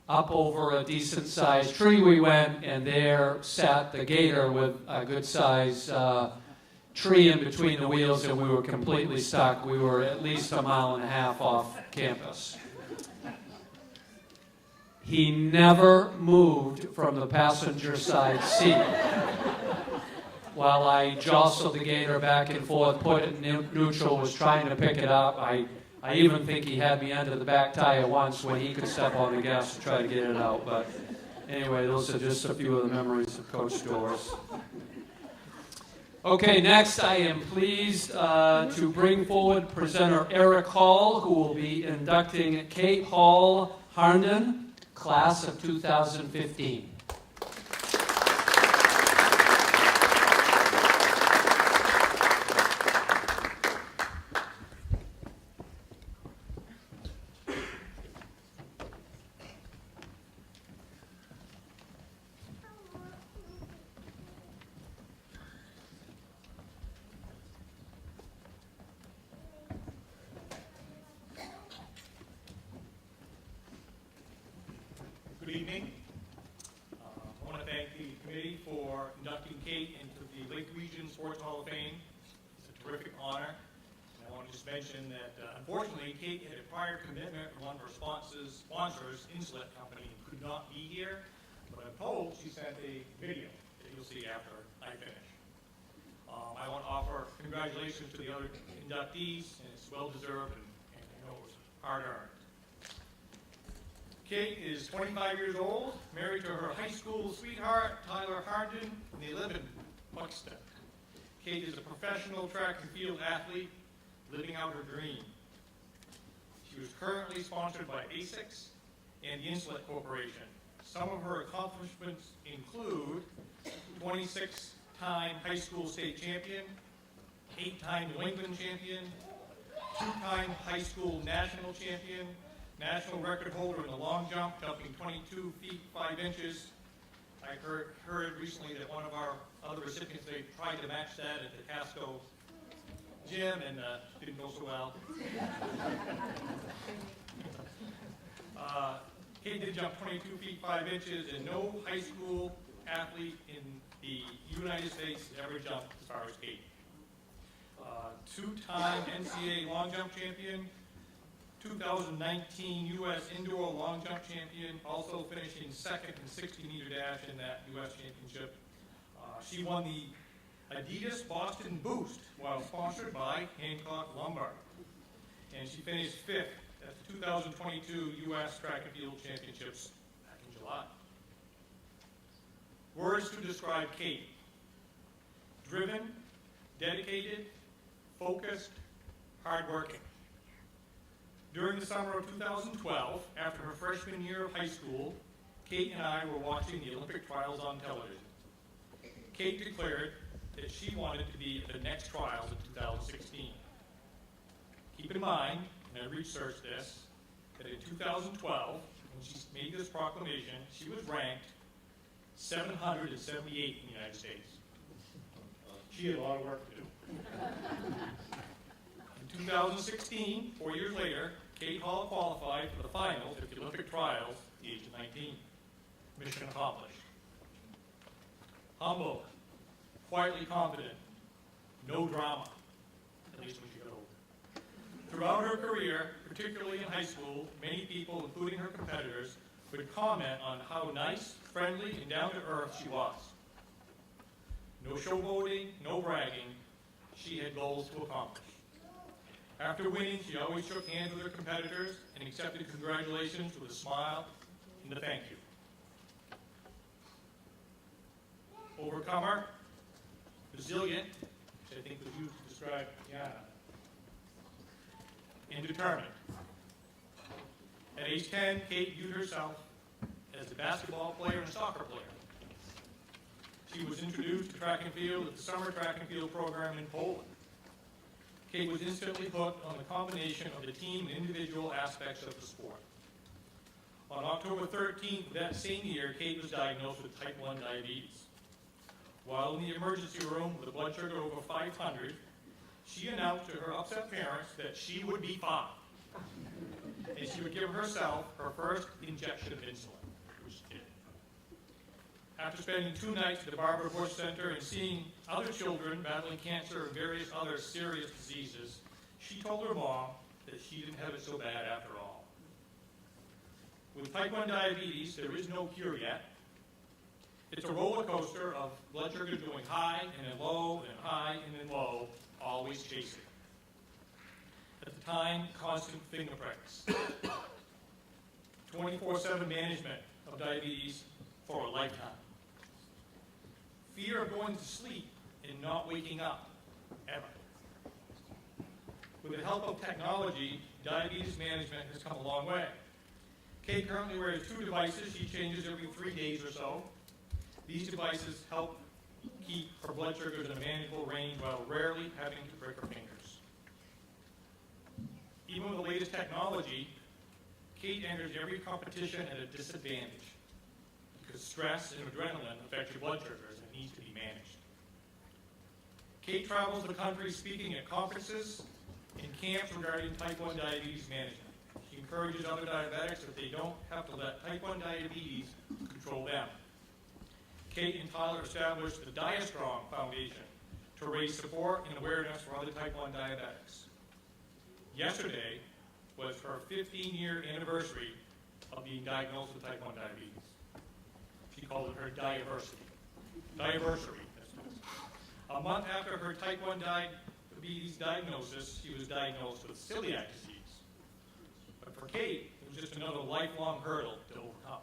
up over a decent-sized tree we went, and there sat the gator with a good-sized tree in between the wheels, and we were completely stuck. We were at least a mile and a half off campus. He never moved from the passenger side seat while I jostled the gator back and forth, put it in neutral, was trying to pick it up. I even think he had me under the back tire once when he could step on the gas to try to get it out. But anyway, those are just a few of the memories of Coach Doors. Okay, next I am pleased to bring forward presenter Eric Hall, who will be inducting Kate Hall Harnden, class of 2015. Good evening. I want to thank the committee for inducting Kate into the Lake Region Sports Hall of Fame. It's a terrific honor. And I want to just mention that, unfortunately, Kate had a prior commitment from one of her sponsors, Insulet Company, and could not be here. But I'm told she sent a video that you'll see after I finish. I want to offer congratulations to the other inductees, and it's well-deserved, and I know it was hard-earned. Kate is 25 years old, married to her high school sweetheart, Tyler Harnden, and they live in Buxton. Kate is a professional track and field athlete, living out her dream. She was currently sponsored by ASICS and the Insulet Corporation. Some of her accomplishments include 26-time high school state champion, 8-time New England champion, 2-time high school national champion, national record holder in the long jump, jumping 22 feet 5 inches. I heard recently that one of our other recipients, they tried to match that at the Casco gym and didn't go so well. Kate did jump 22 feet 5 inches, and no high school athlete in the United States ever jumped as far as Kate. 2-time NCAA long jump champion, 2019 U.S. Indoor Long Jump Champion, also finishing second in 60-meter dash in that U.S. Championship. She won the Adidas Boston Boost while sponsored by Hancock Lumbar. And she finished fifth at the 2022 U.S. Track and Field Championships back in July. Words to describe Kate: driven, dedicated, focused, hardworking. During the summer of 2012, after her freshman year of high school, Kate and I were watching the Olympic trials on television. Kate declared that she wanted to be at the next trials in 2016. Keep in mind, and I researched this, that in 2012, when she made this proclamation, she was ranked 778 in the United States. She had a lot of work to do. In 2016, 4 years later, Kate Hall qualified for the finals at the Olympic trials at the age of 19. Mission accomplished. Humble, quietly confident, no drama, at least when she got older. Throughout her career, particularly in high school, many people, including her competitors, would comment on how nice, friendly, and down-to-earth she was. No showboating, no bragging. She had goals to accomplish. After winning, she always shook hands with her competitors and accepted congratulations with a smile and a thank you. Overcomer, resilient, which I think was used to describe Tiana, and determined. At age 10, Kate viewed herself as a basketball player and a soccer player. she was introduced to track and field at the summer track and field program in Poland. Kate was instantly hooked on the combination of the team and individual aspects of the sport. On October 13th of that same year, Kate was diagnosed with type 1 diabetes. While in the emergency room with a blood sugar over 500, she announced to her upset parents that she would be fine, and she would give herself her first injection of insulin, which she did. After spending 2 nights at the Barbara Bush Center and seeing other children battling cancer and various other serious diseases, she told her mom that she didn't have it so bad after all. With type 1 diabetes, there is no cure yet. It's a roller coaster of blood sugar going high and then low and high and then low, always chasing. At the time, constant finger practice. 24/7 management of diabetes for a lifetime. Fear of going to sleep and not waking up, ever. With the help of technology, diabetes management has come a long way. Kate currently wears 2 devices she changes every 3 days or so. These devices help keep her blood sugars in a manageable range while rarely having to prick her fingers. Even with the latest technology, Kate enters every competition at a disadvantage because stress and adrenaline affect your blood sugars and needs to be managed. Kate travels the country speaking at conferences and camps regarding type 1 diabetes management. She encourages other diabetics that they don't have to let type 1 diabetes control them. Kate and Tyler established the DiaStrong Foundation to raise support and awareness for other type 1 diabetics. Yesterday was her 15-year anniversary of being diagnosed with type 1 diabetes. She called it her Diaversary. Diaversary. A month after her type 1 diabetes diagnosis, she was diagnosed with celiac disease. But for Kate, it was just another lifelong hurdle to overcome.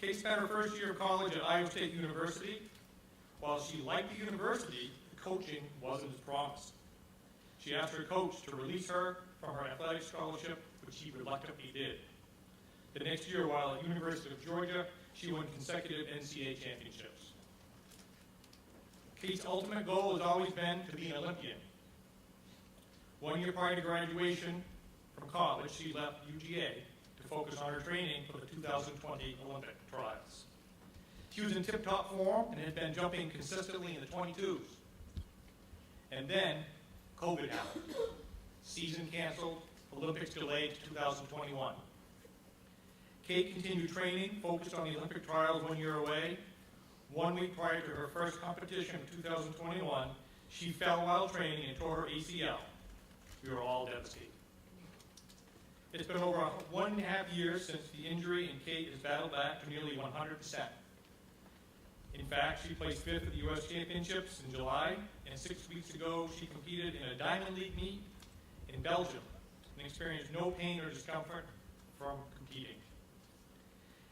Kate spent her first year of college at Iowa State University. While she liked the university, the coaching wasn't as promised. She asked her coach to release her from her athletic scholarship, which she reluctantly did. The next year, while at University of Georgia, she won consecutive NCAA championships. Kate's ultimate goal has always been to be an Olympian. 1 year prior to graduation from college, she left UGA to focus on her training for the 2020 Olympic trials. She was in tip-top form and had been jumping consistently in the 22s. And then COVID happened. Season canceled, Olympics delayed to 2021. Kate continued training, focused on the Olympic trials 1 year away. 1 week prior to her first competition of 2021, she fell while training and tore her ACL. We were all devastated. It's been over 1.5 years since the injury, and Kate has battled back to nearly 100%. In fact, she placed 5th at the U.S. Championships in July, and 6 weeks ago, she competed in a Diamond League meet in Belgium and experienced no pain or discomfort from competing.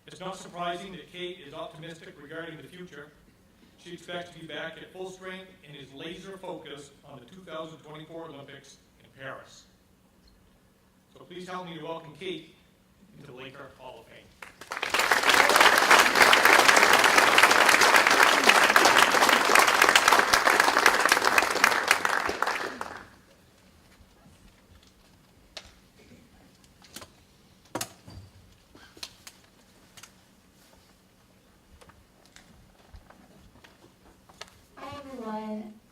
It's not surprising that Kate is optimistic regarding the future. She expects to be back at full strength and is laser focused on the 2024 Olympics in Paris. So please help me to welcome Kate into the Laker Hall of Fame.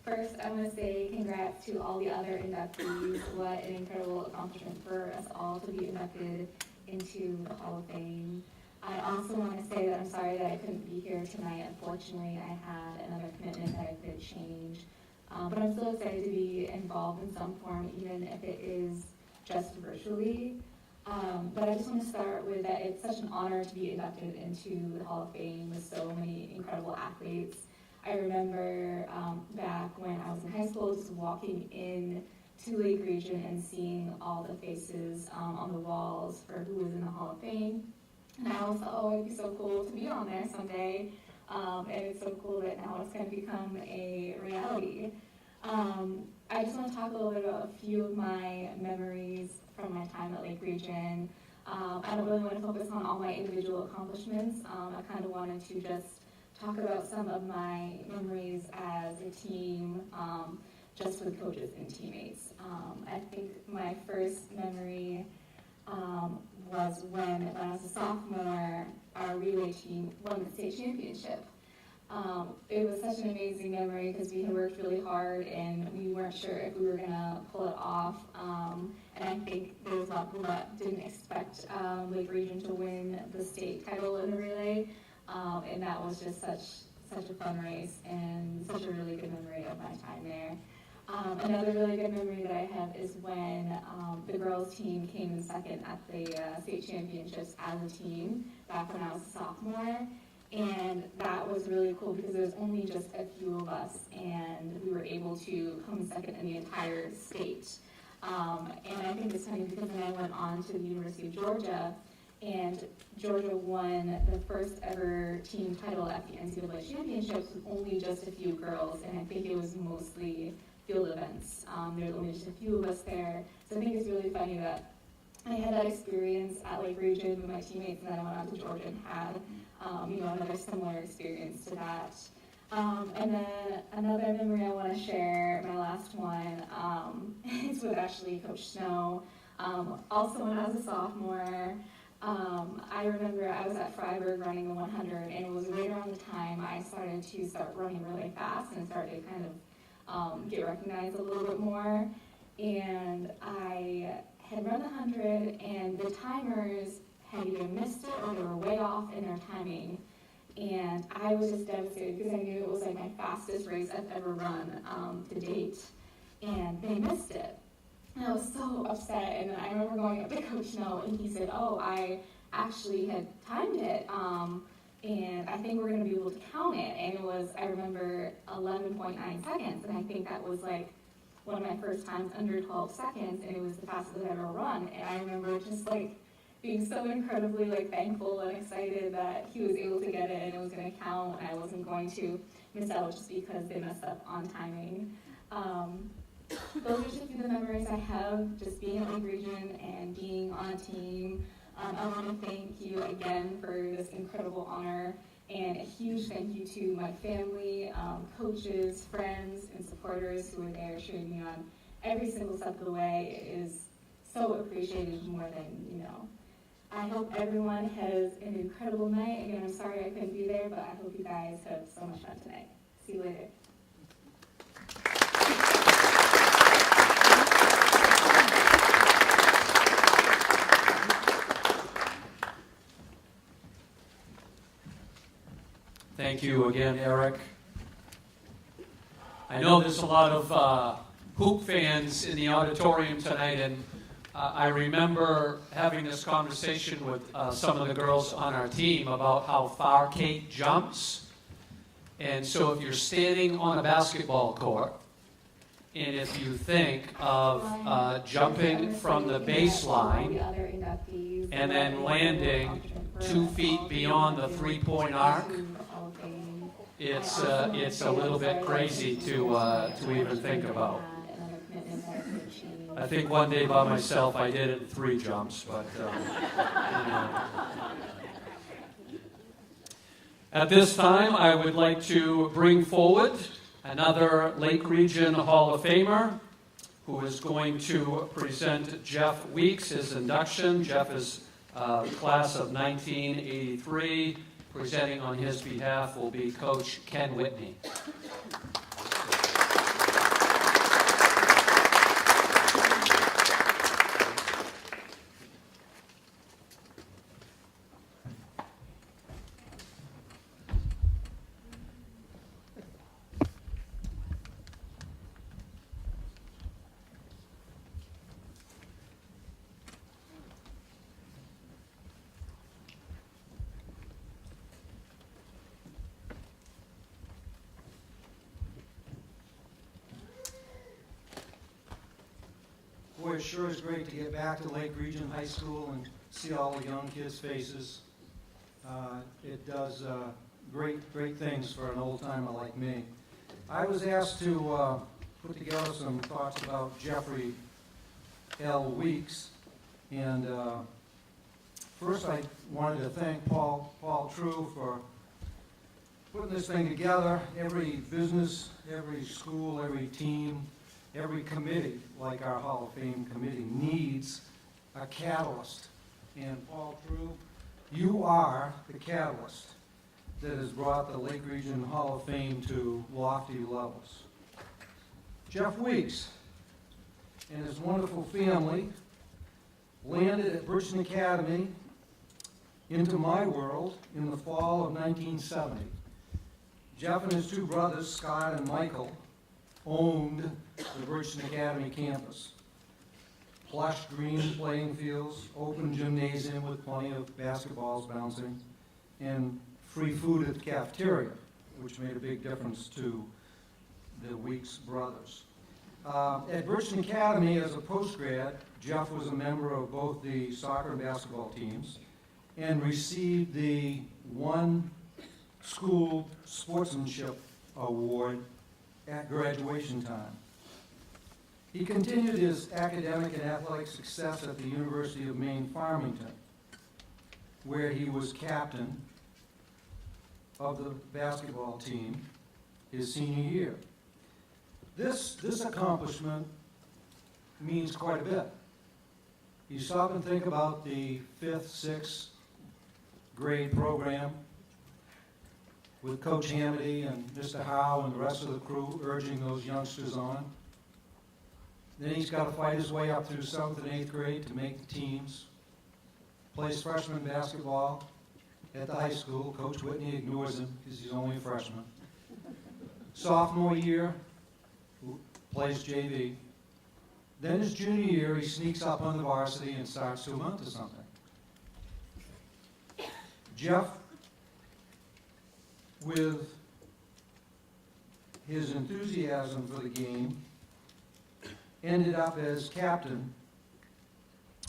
First, I want to say congrats to all the other inductees. What an incredible accomplishment for us all to be inducted into the Hall of Fame. I also want to say that I'm sorry that I couldn't be here tonight. Unfortunately, I had another commitment that I could change. But I'm still excited to be involved in some form, even if it is just virtually. But I just want to start with that it's such an honor to be inducted into the Hall of Fame with so many incredible athletes. I remember back when I was in high school, just walking in to Lake Region and seeing all the faces on the walls for who was in the Hall of Fame. And I always thought, oh, it'd be so cool to be on there someday. And it's so cool that now it's going to become a reality. I just want to talk a little bit about a few of my memories from my time at Lake Region. I don't really want to focus on all my individual accomplishments. I kind of wanted to just talk about some of my memories as a team, just with coaches and teammates. I think my first memory was when I was a sophomore, our relay team won the state championship. It was such an amazing memory because we had worked really hard and we weren't sure if we were going to pull it off. And I think there was a lot of people that didn't expect Lake Region to win the state title in the relay. And that was just such a fun race and such a really good memory of my time there. Another really good memory that I have is when the girls team came in second at the state championships as a team back when I was a sophomore. And that was really cool because there was only just a few of us and we were able to come second in the entire state. And I think it's funny because then I went on to the University of Georgia, and Georgia won the first ever team title at the NCAA championships with only just a few girls, and I think it was mostly field events. There was only just a few of us there. So I think it's really funny that I had that experience at Lake Region with my teammates, and then I went on to Georgia and had another similar experience to that. And then another memory I want to share, my last one, is with actually Coach Snow. Also when I was a sophomore, I remember I was at Freiburg running the 100, and it was right around the time I started to start running really fast and started to kind of get recognized a little bit more. And I had run the 100, and the timers had either missed it or they were way off in their timing. And I was just devastated because I knew it was like my fastest race I've ever run to date. And they missed it. And I was so upset. And I remember going up to Coach Snow, and he said, "Oh, I actually had timed it. And I think we're going to be able to count it." And it was, I remember, 11.9 seconds. And I think that was like one of my first times under 12 seconds. And it was the fastest I've ever run. And I remember just like being so incredibly like thankful and excited that he was able to get it and it was going to count and I wasn't going to miss out just because they messed up on timing. Those are just a few of the memories I have, just being at Lake Region and being on a team. I want to thank you again for this incredible honor, and a huge thank you to my family, coaches, friends, and supporters who were there cheering me on every single step of the way. It is so appreciated, more than you know. I hope everyone has an incredible night. Again, I'm sorry I couldn't be there, but I hope you guys have so much fun tonight. See you later. Thank you again, Eric. I know there's a lot of hoop fans in the auditorium tonight, and I remember having this conversation with some of the girls on our team about how far Kate jumps. And so if you're standing on a basketball court, and if you think of jumping from the baseline and then landing 2 feet beyond the three-point arc, it's a little bit crazy to even think about. I think one day by myself I did it in 3 jumps, but At this time, I would like to bring forward another Lake Region Hall of Famer who is going to present Jeff Weeks, his induction. Jeff is class of 1983. Presenting on his behalf will be Coach Ken Whitney. Boy, it sure is great to get back to Lake Region High School and see all the young kids' faces. It does great things for an old-timer like me. I was asked to put together some thoughts about Jeffrey L. Weeks. And first I wanted to thank Paul True for putting this thing together. Every business, every school, every team, every committee, like our Hall of Fame committee, needs a catalyst. And Paul True, you are the catalyst that has brought the Lake Region Hall of Fame to lofty levels. Jeff Weeks and his wonderful family landed at Birchton Academy into my world in the fall of 1970. Jeff and his two brothers, Scott and Michael, owned the Birchton Academy campus. Plush green playing fields, open gymnasium with plenty of basketballs bouncing, and free food at the cafeteria, which made a big difference to the Weeks brothers. At Birchton Academy, as a postgrad, Jeff was a member of both the soccer and basketball teams and received the one school sportsmanship award at graduation time. He continued his academic and athletic success at the University of Maine Farmington, where he was captain of the basketball team his senior year. This accomplishment means quite a bit. You stop and think about the 5th, 6th grade program with Coach Hamady and Mr. Howe and the rest of the crew urging those youngsters on. Then he's got to fight his way up through 7th and 8th grade to make the teams. Plays freshman basketball at the high school. Coach Whitney ignores him because he's only a freshman. Sophomore year, plays JV. Then his junior year, he sneaks up on the varsity and starts to amount to something. Jeff, with his enthusiasm for the game, ended up as captain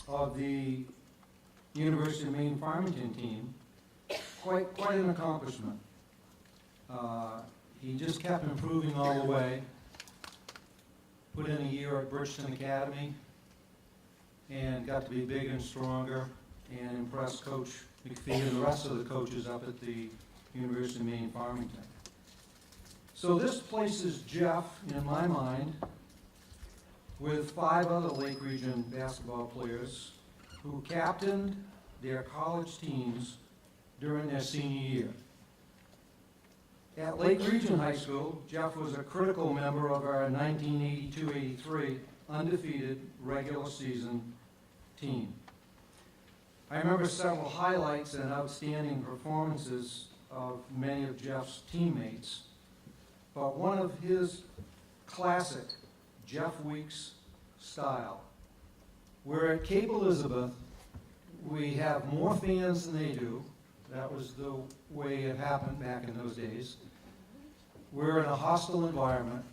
of the University of Maine Farmington team. Quite an accomplishment. He just kept improving all the way. Put in a year at Birchton Academy and got to be bigger and stronger and impressed Coach McPhee and the rest of the coaches up at the University of Maine Farmington. So this places Jeff, in my mind, with 5 other Lake Region basketball players who captained their college teams during their senior year. At Lake Region High School, Jeff was a critical member of our 1982-83 undefeated regular season team. I remember several highlights and outstanding performances of many of Jeff's teammates, but one of his classic Jeff Weeks style. We're at Cape Elizabeth. We have more fans than they do. That was the way it happened back in those days. We're in a hostile environment.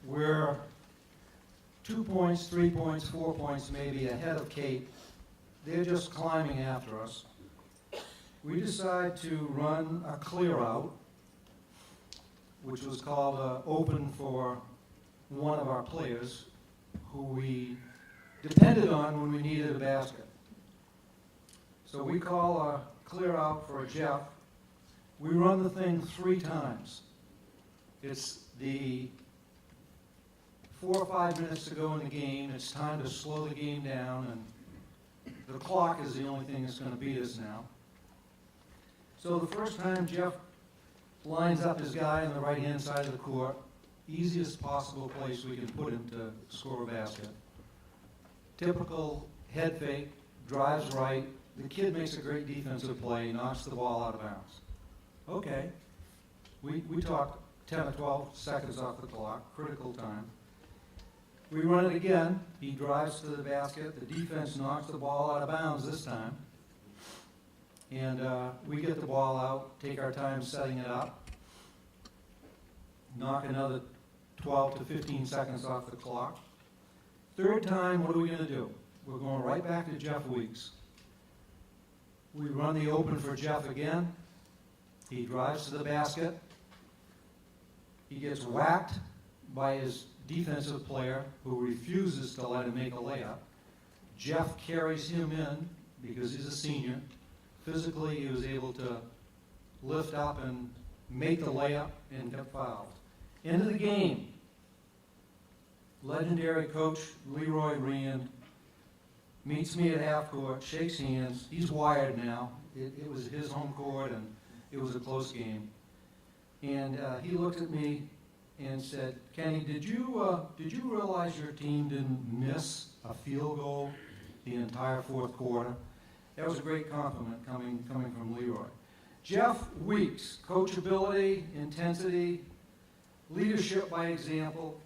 We're 2 points, 3 points, 4 points maybe ahead of Cape. They're just climbing after us. We decide to run a clear out, which was called open for one of our players who we depended on when we needed a basket. So we call a clear out for Jeff. We run the thing 3 times. It's the 4 or 5 minutes to go in the game. It's time to slow the game down, and the clock is the only thing that's going to beat us now. So the first time Jeff lines up his guy on the right-hand side of the court, easiest possible place we can put him to score a basket. Typical head fake, drives right. The kid makes a great defensive play, knocks the ball out of bounds. Okay. We talked 10 or 12 seconds off the clock, critical time. We run it again. He drives to the basket. The defense knocks the ball out of bounds this time. And we get the ball out, take our time setting it up, knock another 12 to 15 seconds off the clock. Third time, what are we going to do? We're going right back to Jeff Weeks. We run the open for Jeff again. He drives to the basket. He gets whacked by his defensive player who refuses to let him make a layup. Jeff carries him in because he's a senior. Physically, he was able to lift up and make the layup, and get fouled. End of the game. Legendary coach Leroy Rand meets me at half court, shakes hands. He's wired now. It was his home court, and it was a close game. And he looked at me and said, "Kenny, did you realize your team didn't miss a field goal the entire fourth quarter?" That was a great compliment coming from Leroy. Jeff Weeks, coachability, intensity, leadership by example.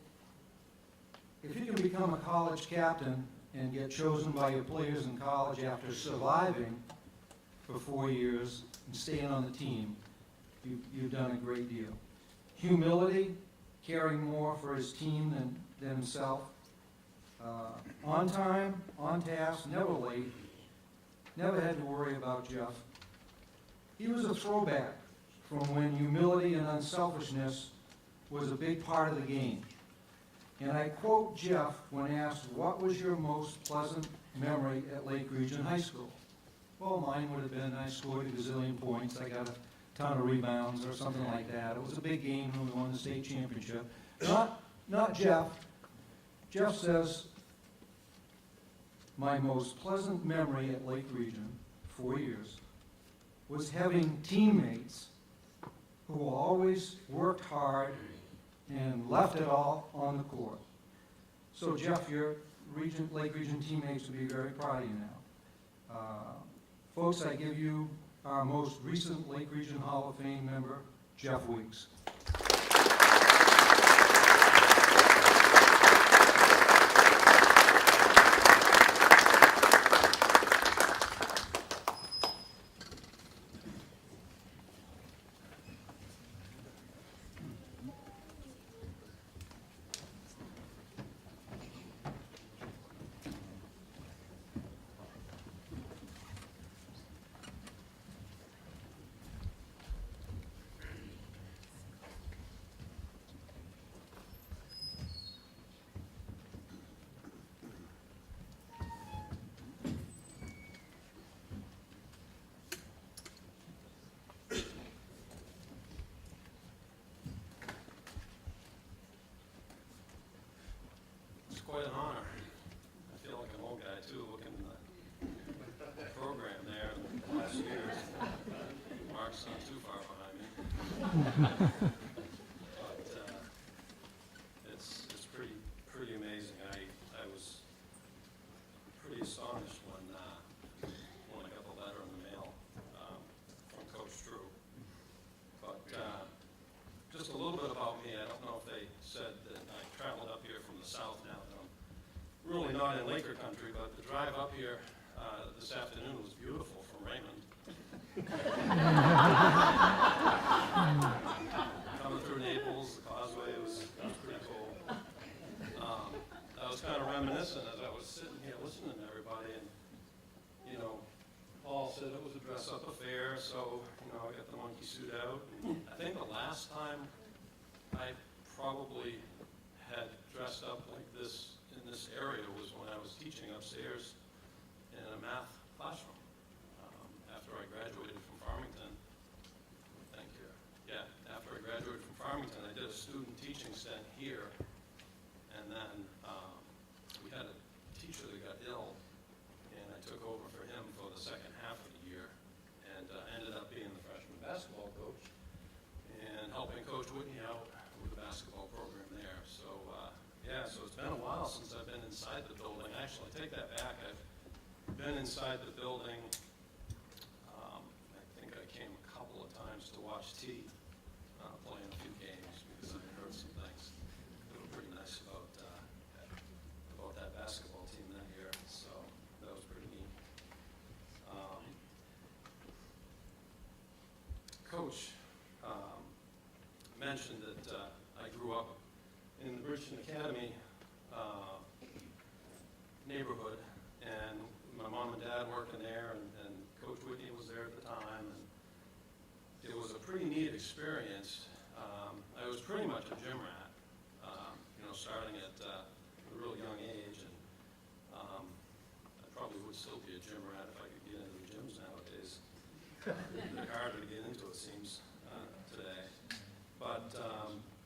If you can become a college captain and get chosen by your players in college after surviving for 4 years and staying on the team, you've done a great deal. Humility, caring more for his team than himself. On time, on task, never late. Never had to worry about Jeff. He was a throwback from when humility and unselfishness was a big part of the game. And I quote Jeff when asked, "What was your most pleasant memory at Lake Region High School?" Well, mine would have been I scored a gazillion points, I got a ton of rebounds or something like that. It was a big game when we won the state championship. Not Jeff. Jeff says, "My most pleasant memory at Lake Region, 4 years, was having teammates who always worked hard and left it all on the court." So Jeff, your Lake Region teammates will be very proud of you now. Folks, I give you our most recent Lake Region Hall of Fame member, Jeff Weeks. It's quite an honor. I feel like an old guy too, looking at the program there in the last years. Mark's not too far behind me. But it's pretty amazing. I was pretty astonished when I got the letter in the mail from Coach Drew. But just a little bit about me. I don't know if they said that I traveled up here from the south now. Really not in Laker country, but the drive up here this afternoon was beautiful from Raymond. Coming through Naples, the causeway was pretty cool. I was kind of reminiscent as I was sitting here listening to everybody, and Paul said it was a dress-up affair, so I got the monkey suit out. And I think the last time I probably had dressed up like this in this area was when I was teaching upstairs in a math classroom after I graduated from Farmington. Thank you. Yeah, after I graduated from Farmington, I did a student teaching stint here, and then we had a teacher that got ill, and I took over for him for the second half of the year, and ended up being the freshman basketball coach and helping Coach Whitney out with the basketball program there. So so it's been a while since I've been inside the building. Actually, I take that back. I've been inside the building. I think I came a couple of times to watch T playing a few games because I heard some things that were pretty nice about that basketball team that year. So that was pretty neat. Coach mentioned that I grew up in the Bridgeton Academy neighborhood, and my mom and dad working there, and Coach Whitney was there at the time, and it was a pretty neat experience. I was pretty much a gym rat, starting at a real young age, and I probably would still be a gym rat if I could get into the gyms nowadays. They're harder to get into, it seems, today. but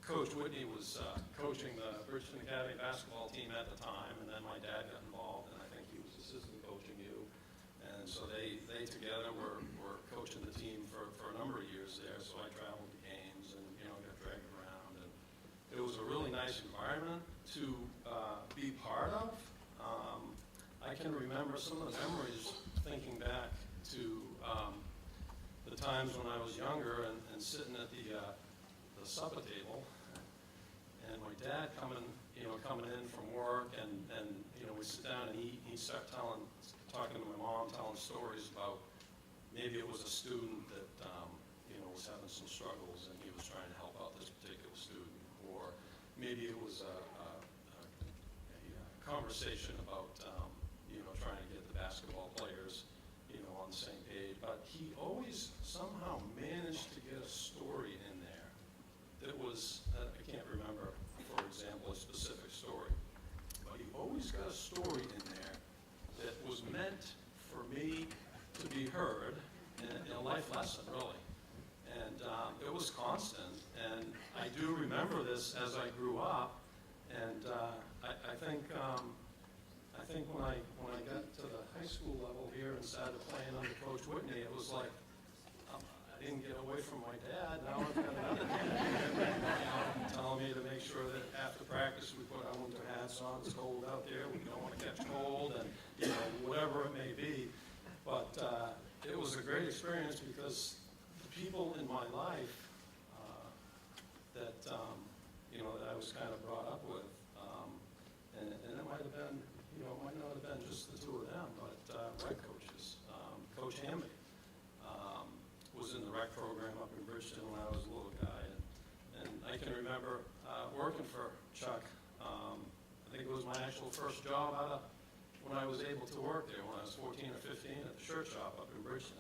Coach Whitney was coaching the Bridgeton Academy basketball team at the time, and then my dad got involved, and I think he was assistant coaching you. And so they together were coaching the team for a number of years there, so I traveled to games and, got dragged around. And it was a really nice environment to be part of. I can remember some of the memories thinking back to the times when I was younger and sitting at the supper table, and my dad coming in from work, and we sit down and he'd start talking to my mom, telling stories about maybe it was a student that was having some struggles and he was trying to help out this particular student, or maybe it was a conversation about trying to get the basketball players on the same page. But he always somehow managed to get a story in there that was, I can't remember, for example, a specific story, but he always got a story in there that was meant for me to be heard, and a life lesson, really. And it was constant, and I do remember this as I grew up, and I think when I got to the high school level here and started playing under Coach Whitney, it was like, I didn't get away from my dad. Now I've got another dad telling me to make sure that after practice we put our winter hats on. It's cold out there. We don't want to catch cold, and whatever it may be. But it was a great experience because the people in my life that that I was kind of brought up with, and it might have been, it might not have been just the two of them, but rec coaches. Coach Hamby was in the rec program up in Bridgeton when I was a little guy, and I can remember working for Chuck. I think it was my actual first job when I was able to work there when I was 14 or 15 at the shirt shop up in Bridgeton.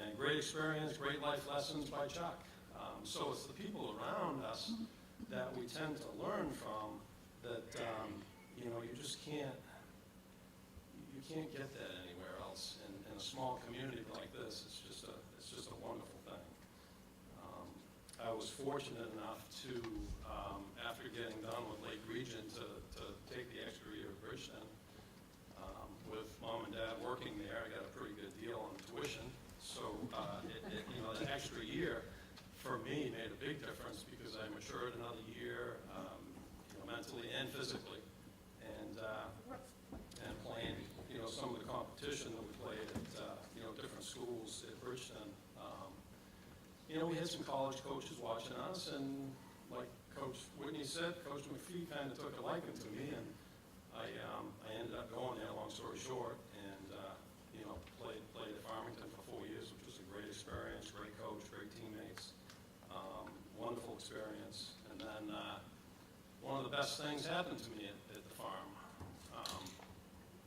And great experience, great life lessons by Chuck. So it's the people around us that we tend to learn from that, you just can't get that anywhere else. In a small community like this, it's just a wonderful thing. I was fortunate enough to, after getting done with Lake Region, to take the extra year of Bridgeton. With mom and dad working there, I got a pretty good deal on tuition. So the extra year for me made a big difference because I matured another year, mentally and physically, and playing, some of the competition that we played at, different schools at Bridgeton. We had some college coaches watching us, and like Coach Whitney said, Coach McPhee kind of took a liking to me, and I ended up going there, long story short, and played at Farmington for 4 years, which was a great experience, great coach, great teammates, wonderful experience. And then one of the best things happened to me at the farm.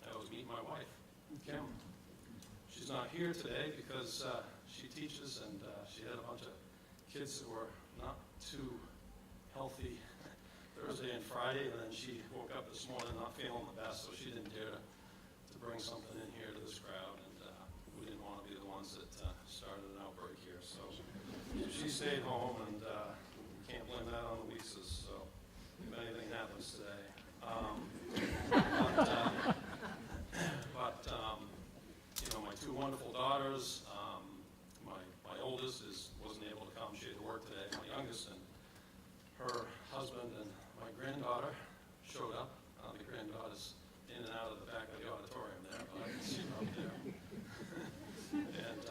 I was meeting my wife, Kim. She's not here today because she teaches, and she had a bunch of kids that were not too healthy Thursday and Friday, and then she woke up this morning not feeling the best, so she didn't dare to bring something in here to this crowd, and we didn't want to be the ones that started an outbreak here. So she stayed home, and can't blame that on the Weekses, so if anything happens today. My two wonderful daughters, my oldest wasn't able to come, she had to work today. My youngest and her husband and my granddaughter showed up. The granddaughter's in and out of the back of the auditorium there, but I can see her up there. And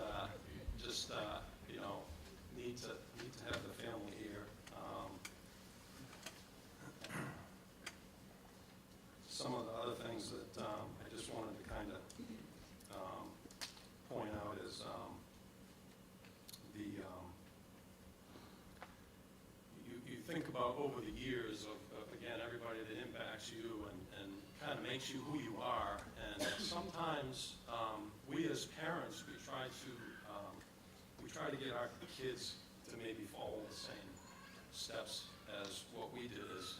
just need to have the family here. Some of the other things that I just wanted to kind of point out is you think about over the years of again, everybody that impacts you and kind of makes you who you are. And sometimes we as parents, we try to get our kids to maybe follow the same steps as what we did as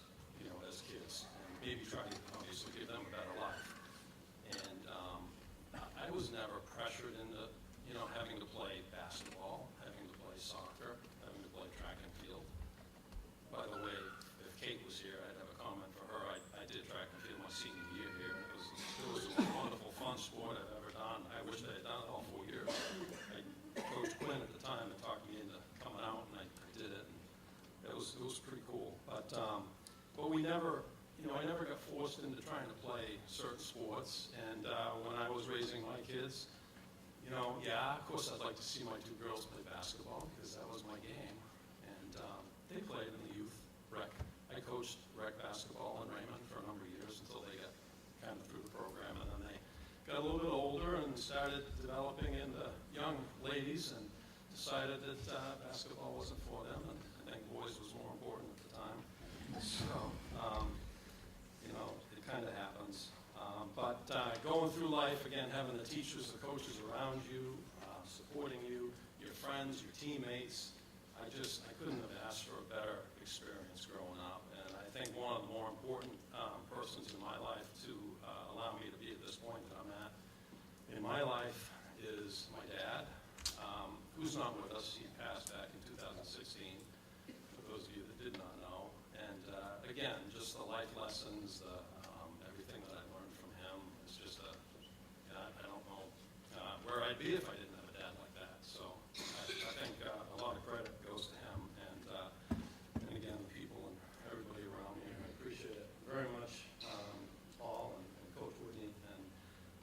kids, and maybe try to obviously give them a better life. And I was never pressured into having to play basketball, having to play soccer, having to play track and field. but we never, I never got forced into trying to play certain sports. And when I was raising my kids, yeah, of course I'd like to see my two girls play basketball because that was my game. And they played in the youth rec. I coached rec basketball in Raymond for a number of years until they got kind of through the program. And then they got a little bit older and started developing into young ladies and decided that basketball wasn't for them. And I think boys was more important at the time. So, it kind of happens. But going through life, again, having the teachers, the coaches around you, supporting you, your friends, your teammates, I couldn't have asked for a better experience growing up. And I think one of the more important persons in my life to allow me to be at this point that I'm at in my life is my dad, who's not with us. He passed back in 2016, for those of you that did not know. And again, just the life lessons, everything that I learned from him is just I don't know where I'd be if I didn't have a dad like that. So I think a lot of credit goes to him and again, the people and everybody around me. I appreciate it very much, Paul and Coach Whitney. And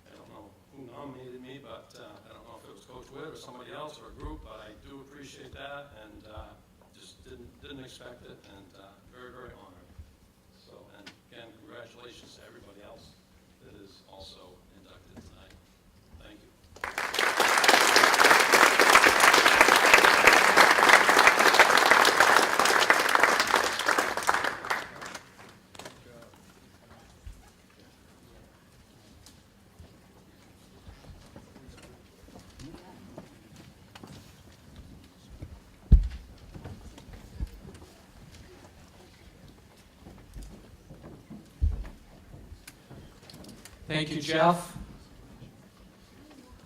I don't know who nominated me, but I don't know if it was Coach Witt or somebody else or a group, but I do appreciate that and just didn't expect it and very, very honored. So, and again, congratulations to everybody else that is also inducted tonight. Thank you. Thank you, Jeff.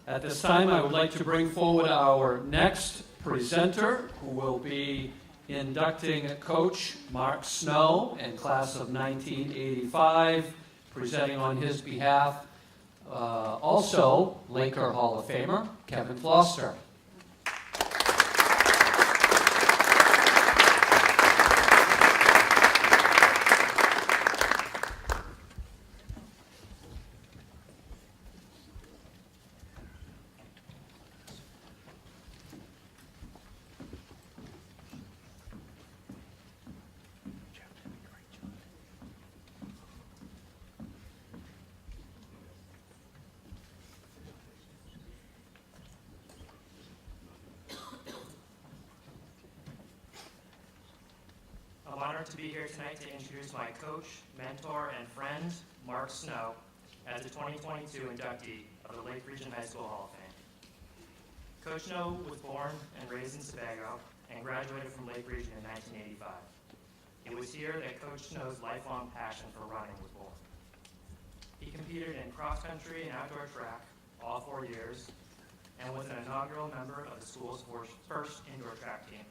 At this time, I would like to bring forward our next presenter, who will be inducting Coach Mark Snow in class of 1985, presenting on his behalf. Also, Laker Hall of Famer Kevin Foster. I'm honored to be here tonight to introduce my coach, mentor, and friend, Mark Snow, as the 2022 inductee of the Lake Region High School Hall of Fame. Coach Snow was born and raised in Sebago and graduated from Lake Region in 1985. It was here that Coach Snow's lifelong passion for running was born. He competed in cross-country and outdoor track all 4 years and was an inaugural member of the school's first indoor track team.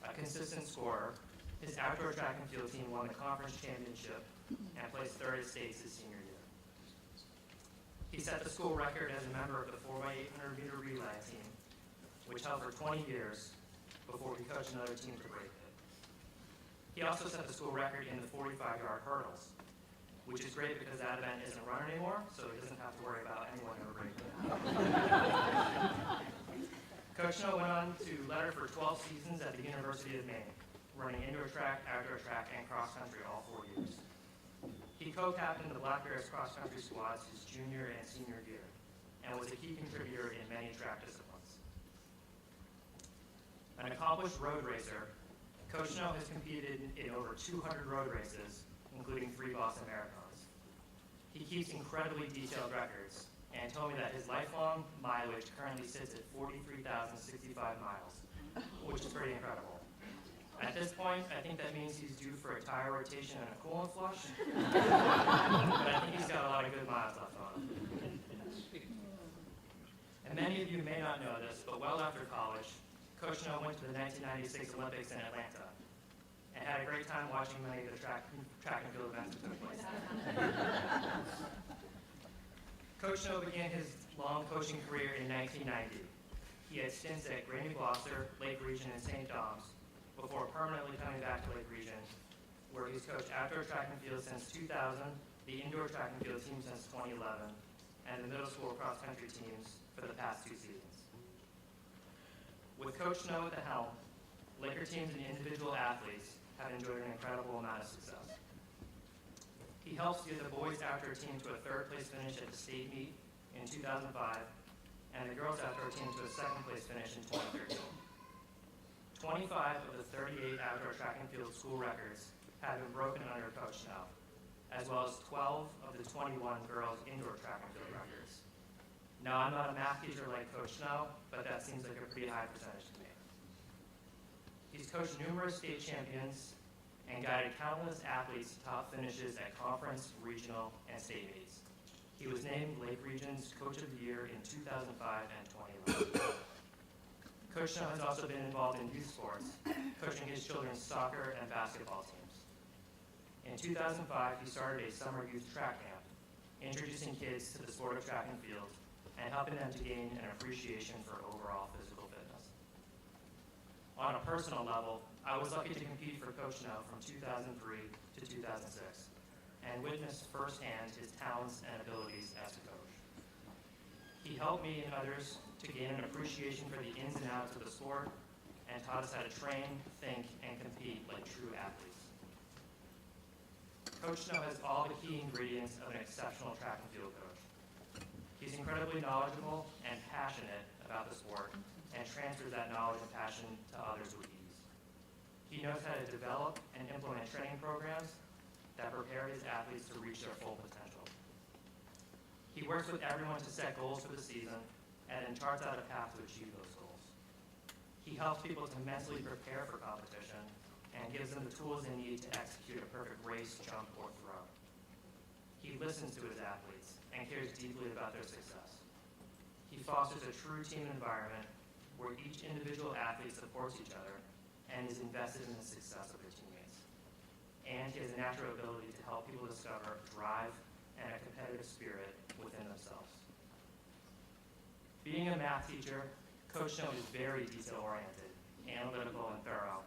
A consistent scorer, his outdoor track and field team won the conference championship and placed third at states his senior year. He set the school record as a member of the 4x800 meter relay team, which held for 20 years before he coached another team to break it. He also set the school record in the 45-yard hurdles, which is great because that event isn't run anymore, so he doesn't have to worry about anyone ever breaking it. Coach Snow went on to letter for 12 seasons at the University of Maine, running indoor track, outdoor track, and cross-country all 4 years. He co-captained the Black Bears cross-country squads his junior and senior year, and was a key contributor in many track disciplines. An accomplished road racer, Coach Snow has competed in over 200 road races, including 3 Boston Marathons. He keeps incredibly detailed records, and told me that his lifelong mileage currently sits at 43,065 miles, which is pretty incredible. At this point, I think that means he's due for a tire rotation and a coolant flush, but I think he's got a lot of good miles left on him. And many of you may not know this, but well after college, Coach Snow went to the 1996 Olympics in Atlanta and had a great time watching many of the track and field events that took place. Coach Snow began his long coaching career in 1990. He had stints at Granby Gloucester, Lake Region, and St. Dom's before permanently coming back to Lake Region where he's coached outdoor track and field since 2000, the indoor track and field team since 2011, and the middle school cross-country teams for the past 2 seasons. With Coach Snow at the helm, Laker teams and individual athletes have enjoyed an incredible amount of success. He helps get the boys outdoor team to a 3rd place finish at the state meet in 2005, and the girls outdoor team to a 2nd place finish in 2013. 25 of the 38 outdoor track and field school records have been broken under Coach Snow, as well as 12 of the 21 girls indoor track and field records. Now, I'm not a math teacher like Coach Snow, but that seems like a pretty high percentage to me. He's coached numerous state champions and guided countless athletes to top finishes at conference, regional, and state meets. He was named Lake Region's Coach of the Year in 2005 and 2011. Coach Snow has also been involved in youth sports, coaching his children's soccer and basketball teams. In 2005, he started a summer youth track camp, introducing kids to the sport of track and field and helping them to gain an appreciation for overall physical fitness. On a personal level, I was lucky to compete for Coach Snow from 2003 to 2006 and witness firsthand his talents and abilities as a coach. He helped me and others to gain an appreciation for the ins and outs of the sport and taught us how to train, think, and compete like true athletes. Coach Snow has all the key ingredients of an exceptional track and field coach. He's incredibly knowledgeable and passionate about the sport and transfers that knowledge and passion to others with ease. He knows how to develop and implement training programs that prepare his athletes to reach their full potential. He works with everyone to set goals for the season and then charts out a path to achieve those goals. He helps people to mentally prepare for competition and gives them the tools they need to execute a perfect race, jump, or throw. He listens to his athletes and cares deeply about their success. He fosters a true team environment where each individual athlete supports each other and is invested in the success of their teammates. And he has a natural ability to help people discover drive and a competitive spirit within themselves. Being a math teacher, Coach Snow is very detail-oriented, analytical, and thorough,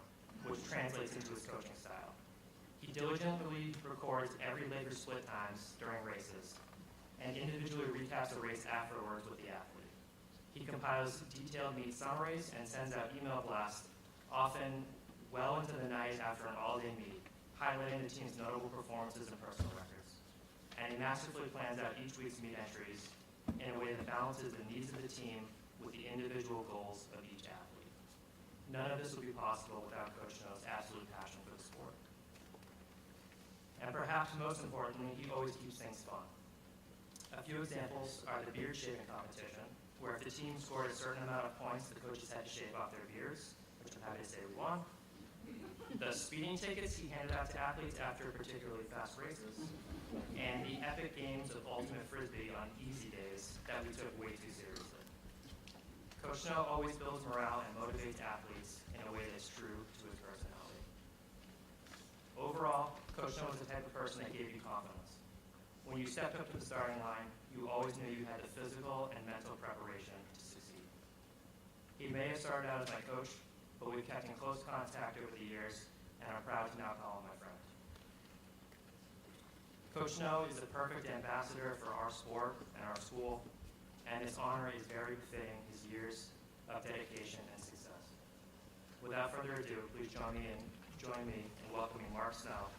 which translates into his coaching style. He diligently records every Laker split times during races and individually recaps a race afterwards with the athlete. He compiles detailed meet summaries and sends out email blasts, often well into the night after an all-day meet, highlighting the team's notable performances and personal records. And he masterfully plans out each week's meet entries in a way that balances the needs of the team with the individual goals of each athlete. None of this would be possible without Coach Snow's absolute passion for the sport. And perhaps most importantly, he always keeps things fun. A few examples are the beard shaving competition, where if the team scored a certain amount of points, the coaches had to shave off their beards, which I'm happy to say we won. The speeding tickets he handed out to athletes after particularly fast races, and the epic games of ultimate frisbee on easy days that we took way too seriously. Coach Snow always builds morale and motivates athletes in a way that's true to his personality. Overall, Coach Snow was the type of person that gave you confidence. When you stepped up to the starting line, you always knew you had the physical and mental preparation to succeed. He may have started out as my coach, but we've kept in close contact over the years, and I'm proud to now call him my friend. Coach Snow is the perfect ambassador for our sport and our school, and this honor is very befitting his years of dedication and success. Without further ado, please join me in welcoming Mark Snow,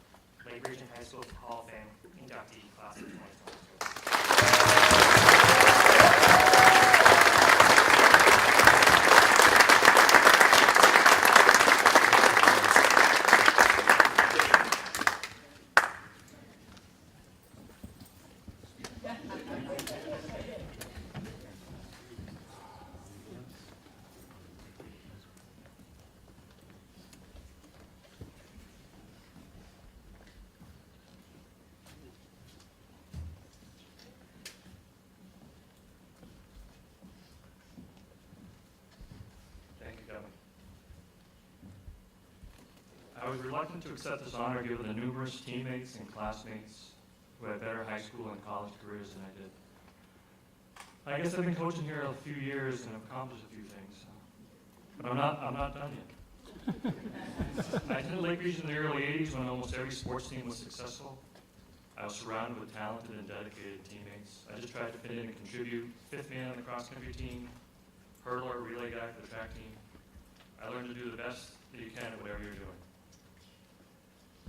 Lake Region High School Hall of Fame inductee, class of 2022. Thank you, Kevin. I was reluctant to accept this honor given the numerous teammates and classmates who had better high school and college careers than I did. I guess I've been coaching here a few years and have accomplished a few things, but I'm not done yet. I attended Lake Region in the early 80s when almost every sports team was successful. I was surrounded with talented and dedicated teammates. I just tried to fit in and contribute. Fifth man on the cross-country team, hurdler, relay guy for the track team. I learned to do the best that you can at whatever you're doing.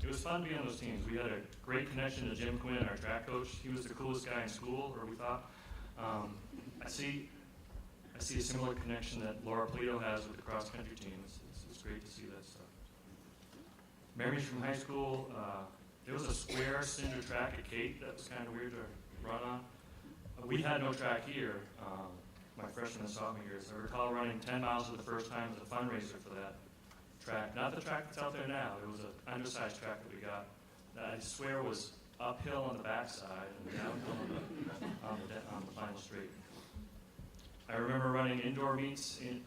It was fun to be on those teams. We had a great connection to Jim Quinn, our track coach. He was the coolest guy in school, or we thought. I see a similar connection that Laura Polito has with the cross-country team. It's great to see that stuff. Memories from high school, there was a square cinder track at Cape that was kind of weird to run on. We had no track here my freshman and sophomore years. I recall running 10 miles for the first time as a fundraiser for that track. Not the track that's out there now. It was an undersized track that we got. That I swear was uphill on the backside and downhill on the final straight. I remember running indoor meets in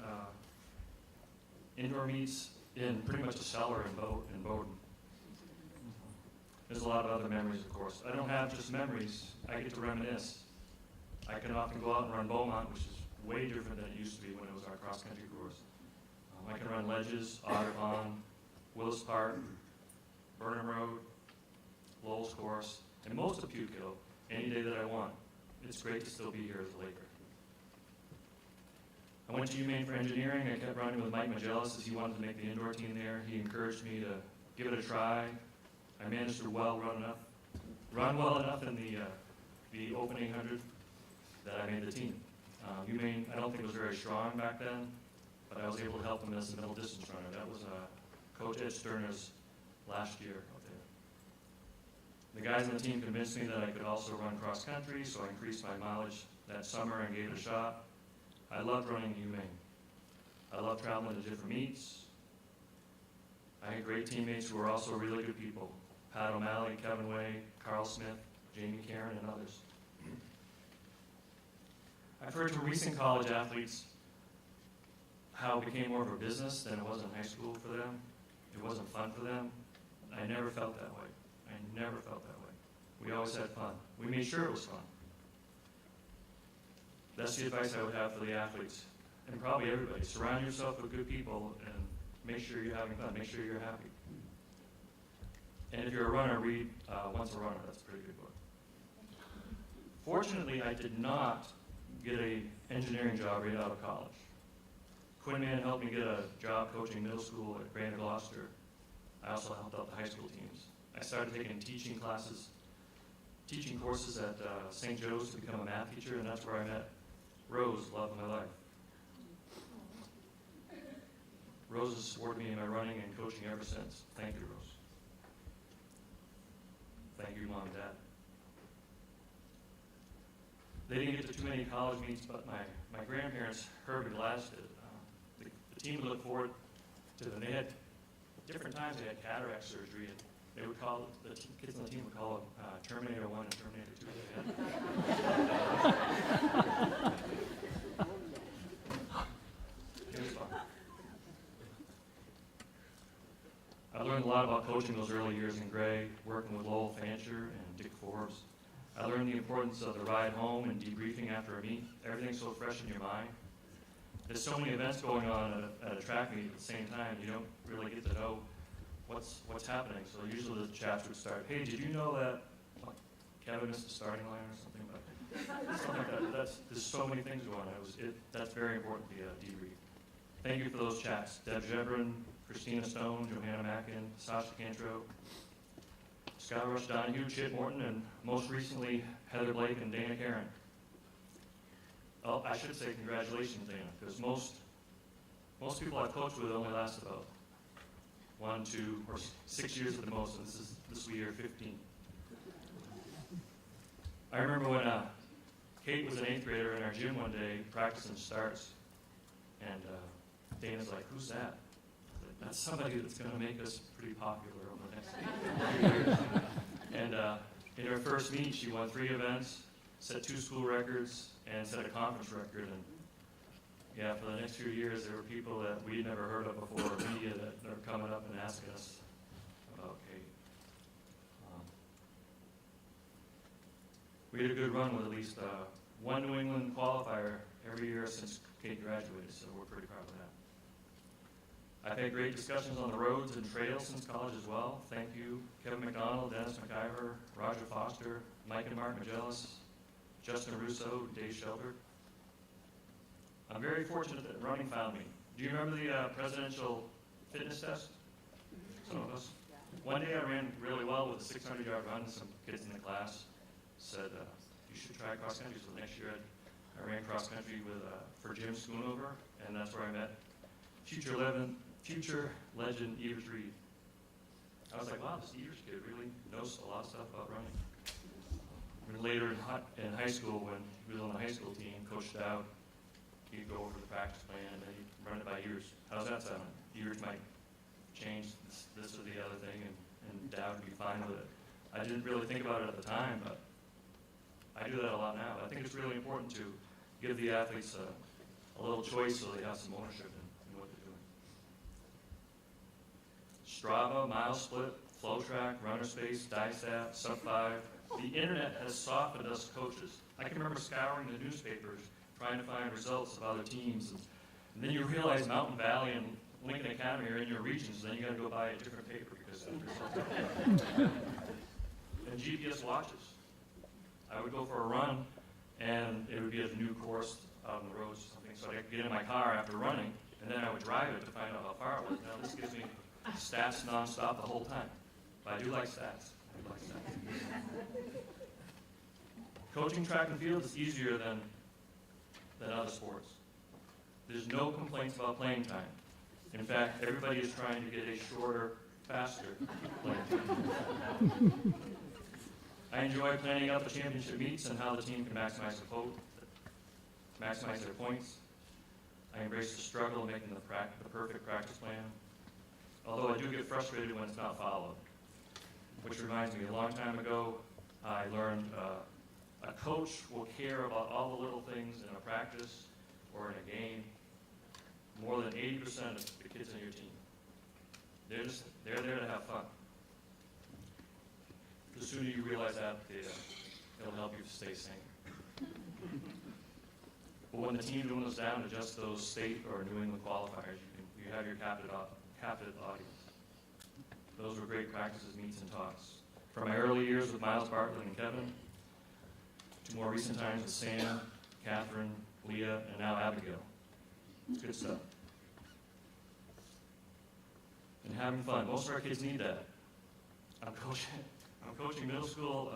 pretty much a cellar in Bowdoin. There's a lot of other memories, of course. I don't have just memories. I get to reminisce. I can often go out and run Beaumont, which is way different than it used to be when it was our cross-country course. I can run Ledges, Otter Pond, Willis Park, Burnham Road, Lowell's Course, and most of Puke Hill any day that I want. It's great to still be here as a Laker. I went to UMaine for engineering. I kept running with Mike Magellas as he wanted to make the indoor team there. He encouraged me to give it a try. I managed to run well enough in the open 800 that I made the team. UMaine, I don't think it was very strong back then, but I was able to help them as a middle distance runner. That was Coach Ed Sterner's last year out there. The guys on the team convinced me that I could also run cross country, so I increased my mileage that summer and gave it a shot. I loved running UMaine. I loved traveling to different meets. I had great teammates who were also really good people. Pat O'Malley, Kevin Way, Carl Smith, Jamie Caron, and others. I've heard from recent college athletes how it became more of a business than it was in high school for them. It wasn't fun for them. I never felt that way. We always had fun. We made sure it was fun. That's the advice I would have for the athletes, and probably everybody. Surround yourself with good people and make sure you're having fun. Make sure you're happy. And if you're a runner, read Once a Runner. That's a pretty good book. Fortunately, I did not get an engineering job right out of college. Quinn Mann helped me get a job coaching middle school at Grand Gloucester. I also helped out the high school teams. I started taking teaching courses at St. Joe's to become a math teacher, and that's where I met Rose, love of my life. Rose has supported me in my running and coaching ever since. Thank you, Rose. Thank you, Mom and Dad. They didn't get to too many college meets, but my grandparents, Herb and Gladys, did. The team would look forward to them. They had different times. They had cataract surgery, and they would call the kids on the team would call it Terminator 1 and Terminator 2. It was fun. I learned a lot about coaching those early years in Gray, working with Lowell Fancher and Dick Forbes. I learned the importance of the ride home and debriefing after a meet. Everything's so fresh in your mind. There's so many events going on at a track meet at the same time, you don't really get to know what's happening. So usually the chats would start, hey, did you know that Kevin missed the starting line or something? But something like that. There's so many things going on. That's very important, the debrief. Thank you for those chats. Deb Jebrin, Christina Stone, Johanna Mackin, Sasha Cantro, Scott Rush Donahue, Chip Morton, and most recently, Heather Blake and Dana Caron. Oh, I should say congratulations, Dana, because most people I've coached with only last about 1, 2, or 6 years at the most, and this will be year 15. I remember when Kate was an 8th grader in our gym one day practicing starts, and Dana's like, who's that? That's somebody that's going to make us pretty popular over the next few years. And in her first meet, she won 3 events, set 2 school records, and set a conference record. And yeah, for the next few years, there were people that we'd never heard of before, media that are coming up and asking us about Kate. We had a good run with at least one New England qualifier every year since Kate graduated, so we're pretty proud of that. I've had great discussions on the roads and trails since college as well. Thank you, Kevin McDonald, Dennis McIver, Roger Foster, Mike and Mark Magellas, Justin Russo, Dave Shelter. I'm very fortunate that running found me. Do you remember the presidential fitness test? Some of us. One day I ran really well with a 600-yard run, and some kids in the class said, you should try cross country. So the next year I ran cross country for Jim Schoonover, and that's where I met future legend Evers Reed. I was like, wow, this Evers kid really knows a lot of stuff about running. And later in high school, when he was on the high school team, Coach Dowd, he'd go over the practice plan and then he'd run it by Evers. How's that sound? Evers might change this or the other thing, and Dowd would be fine with it. I didn't really think about it at the time, but I do that a lot now. I think it's really important to give the athletes a little choice so they have some ownership in what they're doing. Strava, Mile Split, FlowTrack, RunnerSpace, DieStat, Sub5. The internet has softened us coaches. I can remember scouring the newspapers, trying to find results of other teams, and then you realize Mountain Valley and Lincoln Academy are in your regions, then you got to go buy a different paper because of the results. And GPS watches. I would go for a run, and it would be a new course out on the roads or something, so I'd get in my car after running, and then I would drive it to find out how far it was. Now this gives me stats nonstop the whole time. But I do like stats. Coaching track and field is easier than other sports. There's no complaints about playing time. In fact, everybody is trying to get a shorter, faster playing time. I enjoy planning out the championship meets and how the team can maximize their points. I embrace the struggle of making the perfect practice plan, although I do get frustrated when it's not followed. Which reminds me, a long time ago, I learned a coach will care about all the little things in a practice or in a game more than 80% of the kids on your team. They're there to have fun. The sooner you realize that, it'll help you stay sane. But when the team dwindles down to just those state or New England qualifiers, you have your captive audience. Those were great practices, meets, and talks. From my early years with Miles Bartlett and Kevin, to more recent times with Sam, Catherine, Leah, and now Abigail. It's good stuff. And having fun. Most of our kids need that. I'm coaching middle school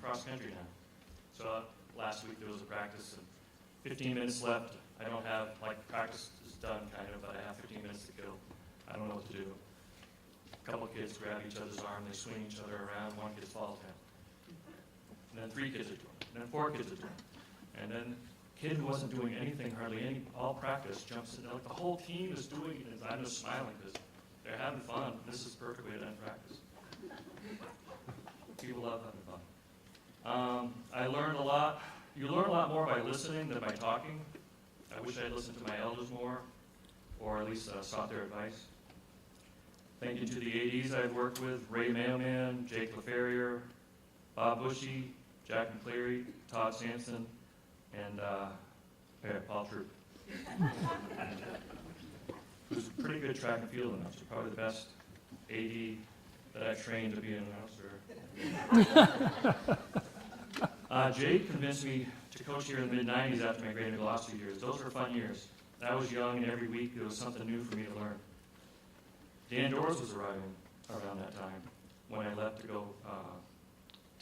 cross country now. So last week there was a practice, and 15 minutes left. I don't have, practice is done kind of, but I have 15 minutes to kill. I don't know what to do. A couple kids grab each other's arm, they swing each other around, one kid falls down. And then 3 kids are doing it, and then 4 kids are doing it. And then kid who wasn't doing anything, all practice, jumps in. The whole team is doing it, and I'm just smiling because they're having fun. This is the perfect way to end practice. People love having fun. I learned a lot. You learn a lot more by listening than by talking. I wish I had listened to my elders more, or at least sought their advice. Thank you to the ADs I've worked with, Ray Mailman, Jake LaFerrier, Bob Bushy, Jack McCleary, Todd Sampson, and Paul Troop. Who's a pretty good track and field announcer, probably the best AD that I've trained to be an announcer. Jake convinced me to coach here in the mid-'90s after my Great Velocity years. Those were fun years. I was young, and every week there was something new for me to learn. Dan Doors was arriving around that time when I left to go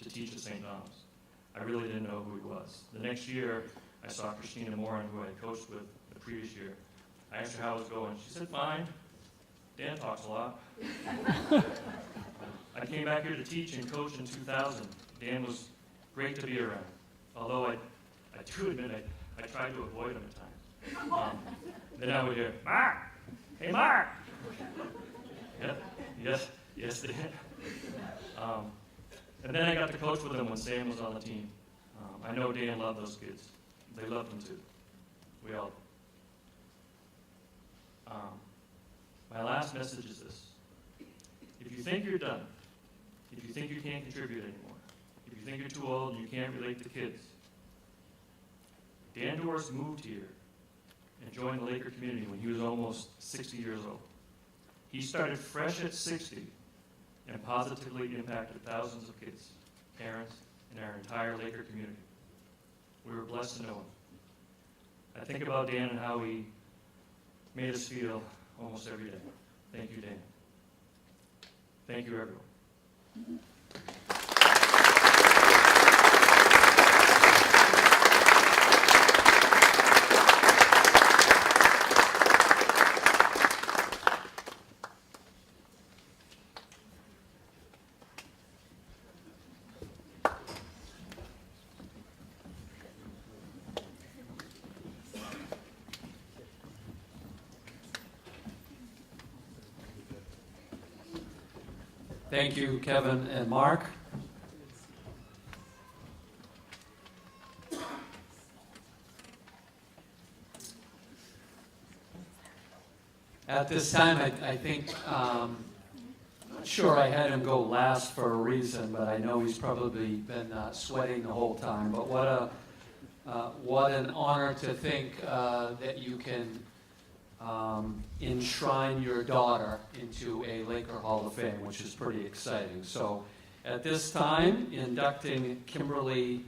to teach at St. Thomas. I really didn't know who he was. The next year, I saw Christina Moran, who I coached with the previous year. I asked her how it was going. She said, fine. Dan talks a lot. I came back here to teach and coach in 2000. Dan was great to be around, although I do admit I tried to avoid him at times. Then I would hear, Mark! Hey, Mark! Yes, Dan. And then I got to coach with him when Sam was on the team. I know Dan loved those kids. They loved him too. We all do. My last message is this. If you think you're done, if you think you can't contribute anymore, if you think you're too old and you can't relate to kids, Dan Doris moved here and joined the Laker community when he was almost 60 years old. He started fresh at 60 and positively impacted thousands of kids, parents, and our entire Laker community. We were blessed to know him. I think about Dan and how he made us feel almost every day. Thank you, Dan. Thank you, everyone. Thank you, Kevin and Mark. At this time, I think, not sure I had him go last for a reason, but I know he's probably been sweating the whole time. But what an honor to think that you can enshrine your daughter into a Laker Hall of Fame, which is pretty exciting. So at this time, inducting Kimberly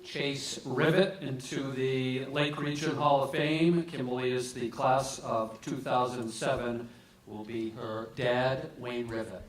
Chase Rivet into the Lake Region Hall of Fame. Kimberly is the class of 2007, will be her dad, Wayne Rivet.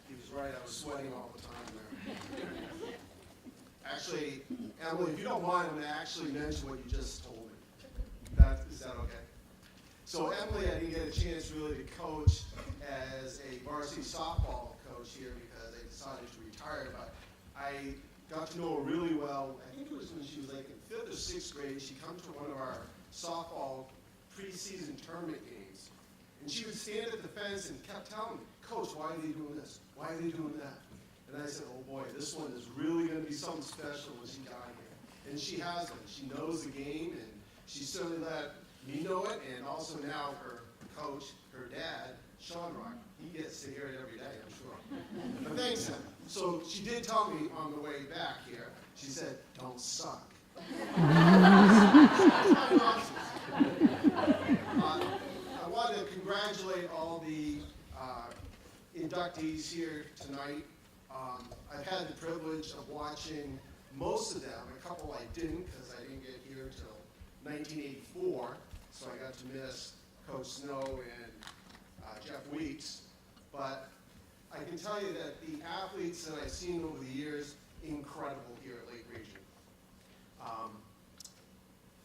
He was right, I was sweating all the time there. Actually, Emily, if you don't mind, I'm going to actually mention what you just told me. Is that okay? So Emily, I didn't get a chance really to coach as a varsity softball coach here because I decided to retire, but I got to know her really well. I think it was when she was like in 5th or 6th grade. She came to one of our softball preseason tournament games. And she would stand at the fence and kept telling me, Coach, why are they doing this? Why are they doing that? And I said, oh boy, this one is really going to be something special when she got here. And she has been. She knows the game, and she certainly let me know it, and also now her coach, her dad, Sean Rock, he gets to hear it every day, I'm sure. But thanks, Em. So she did tell me on the way back here, she said, don't suck. I want to congratulate all the inductees here tonight. I've had the privilege of watching most of them. A couple I didn't because I didn't get here until 1984, so I got to miss Coach Snow and Jeff Weeks. But I can tell you that the athletes that I've seen over the years, incredible here at Lake Region.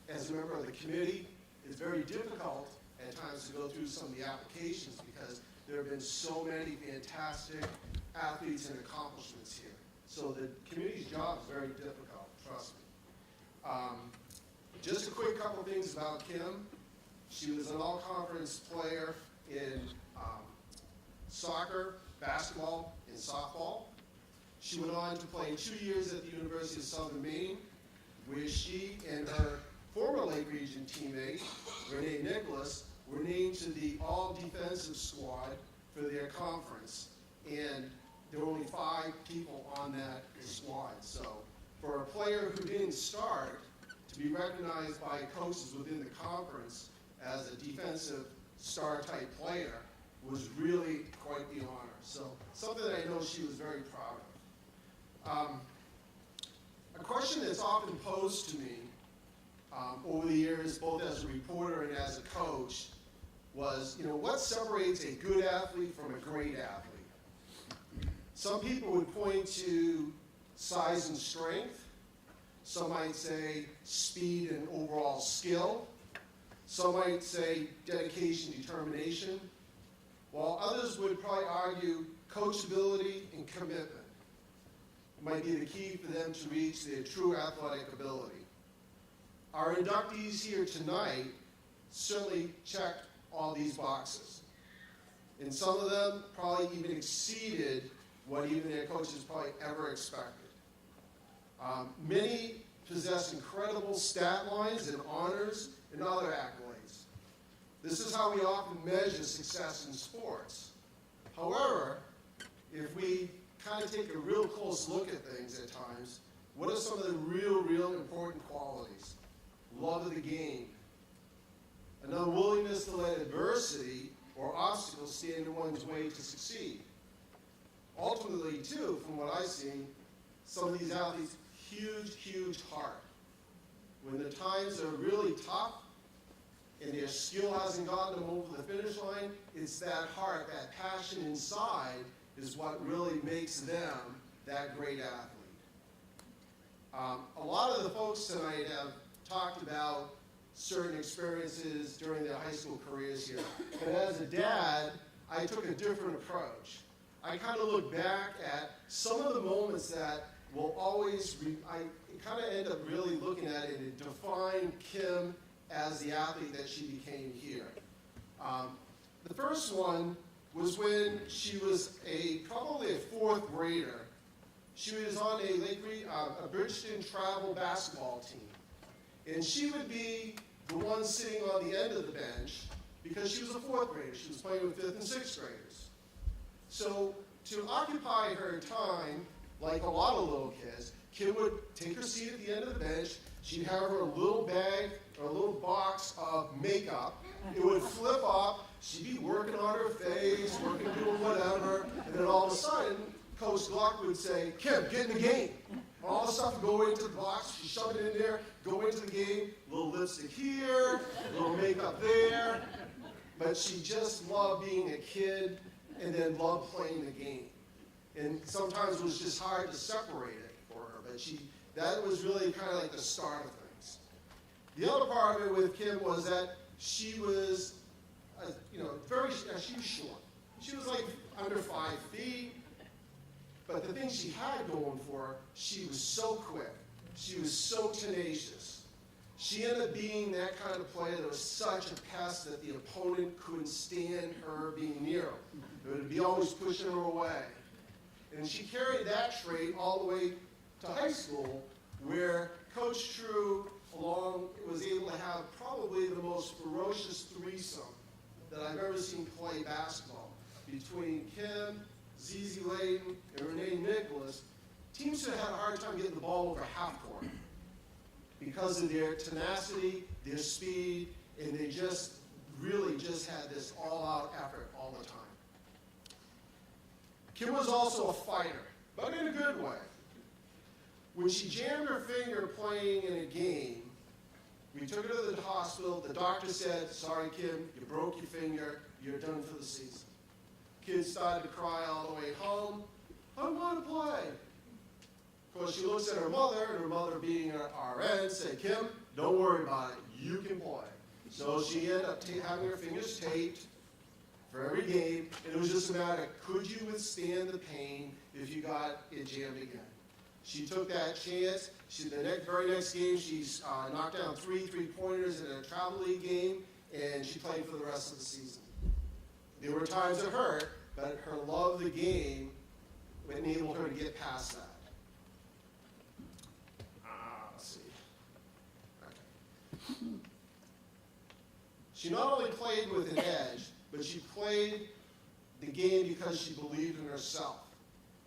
As a member of the committee, it's very difficult at times to go through some of the applications because there have been so many fantastic athletes and accomplishments here. So the committee's job is very difficult, trust me. Just a quick couple things about Kim. She was an all-conference player in soccer, basketball, and softball. She went on to play 2 years at the University of Southern Maine, where she and her former Lake Region teammate, Renee Nicholas, were named to the all-defensive squad for their conference. And there were only 5 people on that squad. So for a player who didn't start, to be recognized by coaches within the conference as a defensive star-type player was really quite the honor. So something that I know she was very proud of. A question that's often posed to me over the years, both as a reporter and as a coach, was, what separates a good athlete from a great athlete? Some people would point to size and strength. Some might say speed and overall skill. Some might say dedication, determination. While others would probably argue coachability and commitment. might be the key for them to reach their true athletic ability. Our inductees here tonight certainly checked all these boxes. And some of them probably even exceeded what even their coaches probably ever expected. Many possess incredible stat lines and honors and other accolades. This is how we often measure success in sports. However, if we kind of take a real close look at things at times, what are some of the real important qualities? Love of the game, an unwillingness to let adversity or obstacles stand in one's way to succeed. Ultimately, too, from what I've seen, some of these athletes, huge heart. When the times are really tough and their skill hasn't gotten them over the finish line, it's that heart, that passion inside is what really makes them that great athlete. A lot of the folks tonight have talked about certain experiences during their high school careers here. But as a dad, I took a different approach. I kind of look back at some of the moments that will always, I kind of end up really looking at it and define Kim as the athlete that she became here. The first one was when she was probably a fourth grader. She was on a Bridgeton travel basketball team. And she would be the one sitting on the end of the bench because she was a fourth grader. She was playing with fifth and sixth graders. So to occupy her time, like a lot of little kids, Kim would take her seat at the end of the bench. She'd have her little bag or a little box of makeup. It would flip up. She'd be working on her face, doing whatever. And then all of a sudden, Coach Gluck would say, Kim, get in the game. All the stuff would go into the box. She'd shove it in there, go into the game. Little lipstick here, little makeup there. But she just loved being a kid and then loved playing the game. And sometimes it was just hard to separate it for her. But that was really kind of like the start of things. The other part of it with Kim was that she was, she was short. She was like under 5 feet. But the thing she had going for her, she was so quick. She was so tenacious. She ended up being that kind of player that was such a pest that the opponent couldn't stand her being near him. It would be always pushing her away. And she carried that trait all the way to high school, where Coach True was able to have probably the most ferocious threesome that I've ever seen play basketball between Kim, ZZ Layton, and Renee Nicholas. Teams that had a hard time getting the ball over half court because of their tenacity, their speed, and they just really just had this all-out effort all the time. Kim was also a fighter, but in a good way. When she jammed her finger playing in a game, we took her to the hospital. The doctor said, sorry, Kim, you broke your finger. You're done for the season. Kid started to cry all the way home. I want to play. Of course, she looks at her mother, and her mother, being her RN, said, Kim, don't worry about it. You can play. So she ended up having her fingers taped for every game, and it was just a matter of could you withstand the pain if you got it jammed again. She took that chance. The very next game, she knocked down 3 3-pointers in a travel league game, and she played for the rest of the season. There were times it hurt, but her love of the game enabled her to get past that. Let's see. Okay. She not only played with an edge, but she played the game because she believed in herself.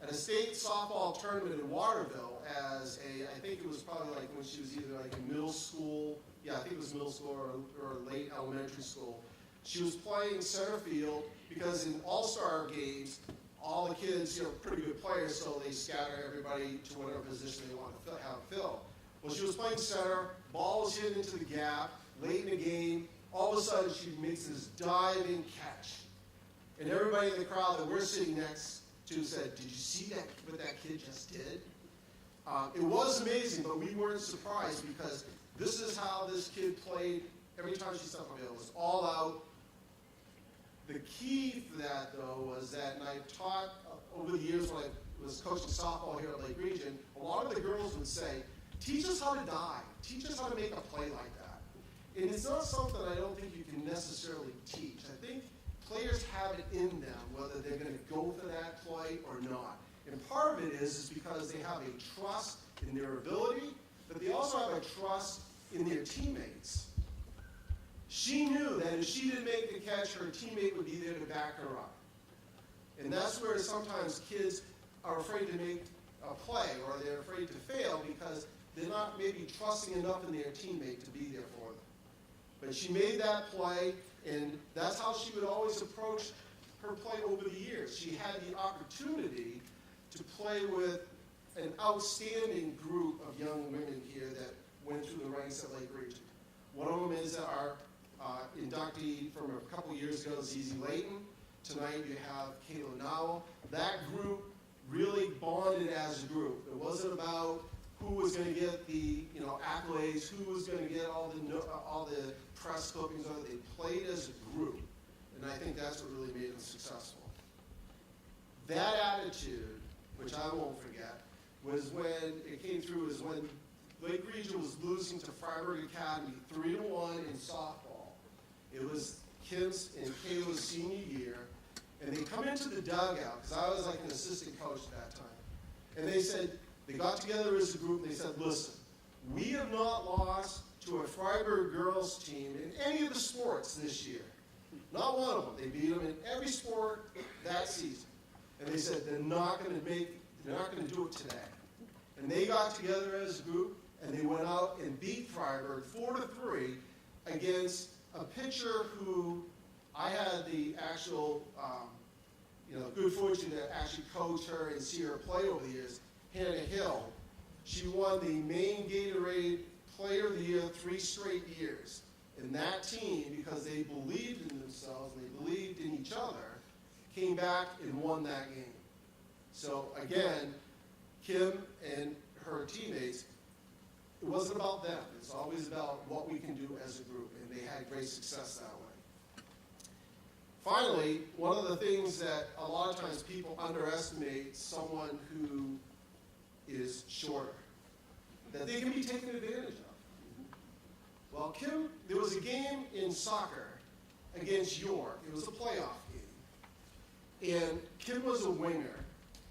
At a state softball tournament in Waterville, I think it was probably like when she was either like in middle school, I think it was middle school or late elementary school. She was playing center field because in all-star games, all the kids, pretty good players, so they scatter everybody to whatever position they want to have filled. Well, she was playing center, ball was hit into the gap, late in the game, all of a sudden she makes this diving catch. And everybody in the crowd that we're sitting next to said, did you see what that kid just did? It was amazing, but we weren't surprised because this is how this kid played every time she stepped on the field. It was all out. The key for that, though, was that, and I've taught over the years when I've was coaching softball here at Lake Region, a lot of the girls would say, teach us how to dive. Teach us how to make a play like that. And it's not something I don't think you can necessarily teach. I think players have it in them, whether they're going to go for that play or not. And part of it is because they have a trust in their ability, but they also have a trust in their teammates. She knew that if she didn't make the catch, her teammate would be there to back her up. And that's where sometimes kids are afraid to make a play, or they're afraid to fail because they're not maybe trusting enough in their teammate to be there for them. But she made that play, and that's how she would always approach her play over the years. She had the opportunity to play with an outstanding group of young women here that went through the ranks at Lake Region. One of them is our inductee from a couple years ago, Zizi Layton. Tonight you have Kayla Nowell. That group really bonded as a group. It wasn't about who was going to get the accolades, who was going to get all the press clippings. They played as a group, and I think that's what really made them successful. That attitude, which I won't forget, was when it came through. Is when Lake Region was losing to Freiburg Academy 3-1 in softball. It was Kim's and Kayla's senior year, and they come into the dugout, because I was like an assistant coach at that time, and they got together as a group, and they said, listen, we have not lost to a Freiburg girls team in any of the sports this year. Not one of them. They beat them in every sport that season. And they said they're not going to do it today. And they got together as a group, and they went out and beat Freiburg 4-3 against a pitcher who I had the actual, good fortune to actually coach her and see her play over the years, Hannah Hill. She won the Maine Gatorade Player of the Year 3 straight years. And that team, because they believed in themselves and they believed in each other, came back and won that game. So again, Kim and her teammates, it wasn't about them. It's always about what we can do as a group, and they had great success that way. Finally, one of the things that a lot of times people underestimate someone who is shorter, that they can be taken advantage of. Well, Kim, there was a game in soccer against York. It was a playoff game. And Kim was a winger,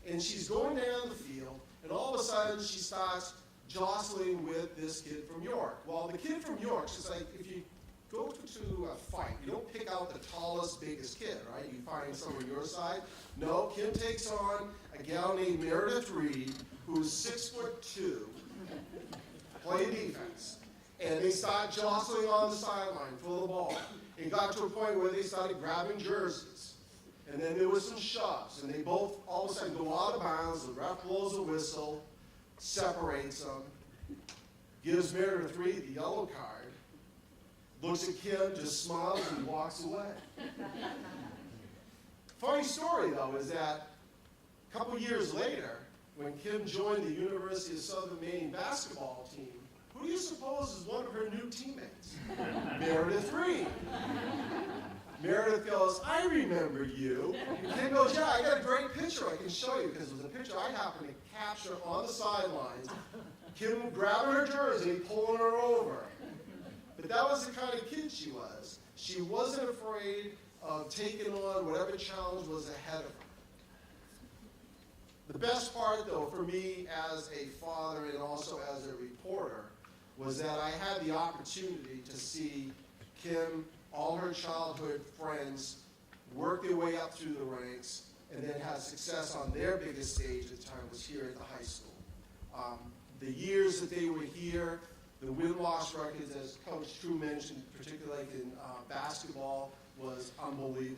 and she's going down the field, and all of a sudden she starts jostling with this kid from York. Well, the kid from York, she's like, if you go to a fight, you don't pick out the tallest, biggest kid, right? You find someone your side. No, Kim takes on a gal named Meredith Reed, who's 6'2", playing defense. And they start jostling on the sideline for the ball. It got to a point where they started grabbing jerseys. And then there was some shoves, and they both all of a sudden go out of bounds. The ref blows a whistle, separates them, gives Meredith Reed the yellow card, looks at Kim, just smiles, and walks away. Funny story, though, is that a couple years later, when Kim joined the University of Southern Maine basketball team, who do you suppose is one of her new teammates? Meredith Reed. Meredith goes, I remember you. And Kim goes, yeah, I got a great picture I can show you, because it was a picture I happened to capture on the sidelines. Kim grabbing her jersey, pulling her over. But that was the kind of kid she was. She wasn't afraid of taking on whatever challenge was ahead of her. The best part, though, for me as a father and also as a reporter, was that I had the opportunity to see Kim, all her childhood friends, work their way up through the ranks, and then have success on their biggest stage at the time was here at the high school. The years that they were here, the win-loss records, as Coach True mentioned, particularly in basketball, was unbelievable.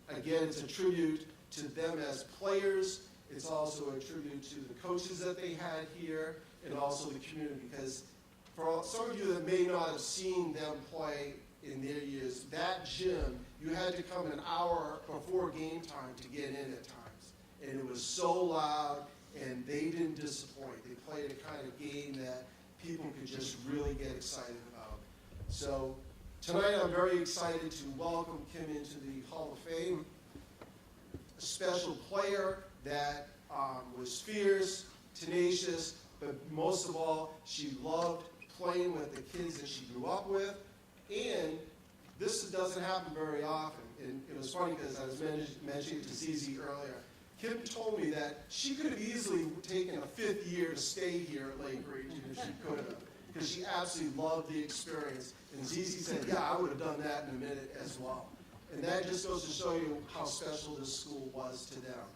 Again, it's a tribute to them as players. It's also a tribute to the coaches that they had here, and also the community, because for some of you that may not have seen them play in their years, that gym, you had to come an hour before game time to get in at times. And it was so loud, and they didn't disappoint. They played a kind of game that people could just really get excited about. So tonight I'm very excited to welcome Kim into the Hall of Fame. A special player that was fierce, tenacious, but most of all, she loved playing with the kids that she grew up with. And this doesn't happen very often. And it was funny because I was mentioning to Zizi earlier. Kim told me that she could have easily taken a 5th year to stay here at Lake Region if she could have, because she absolutely loved the experience. And Zizi said, yeah, I would have done that in a minute as well. And that just goes to show you how special this school was to them.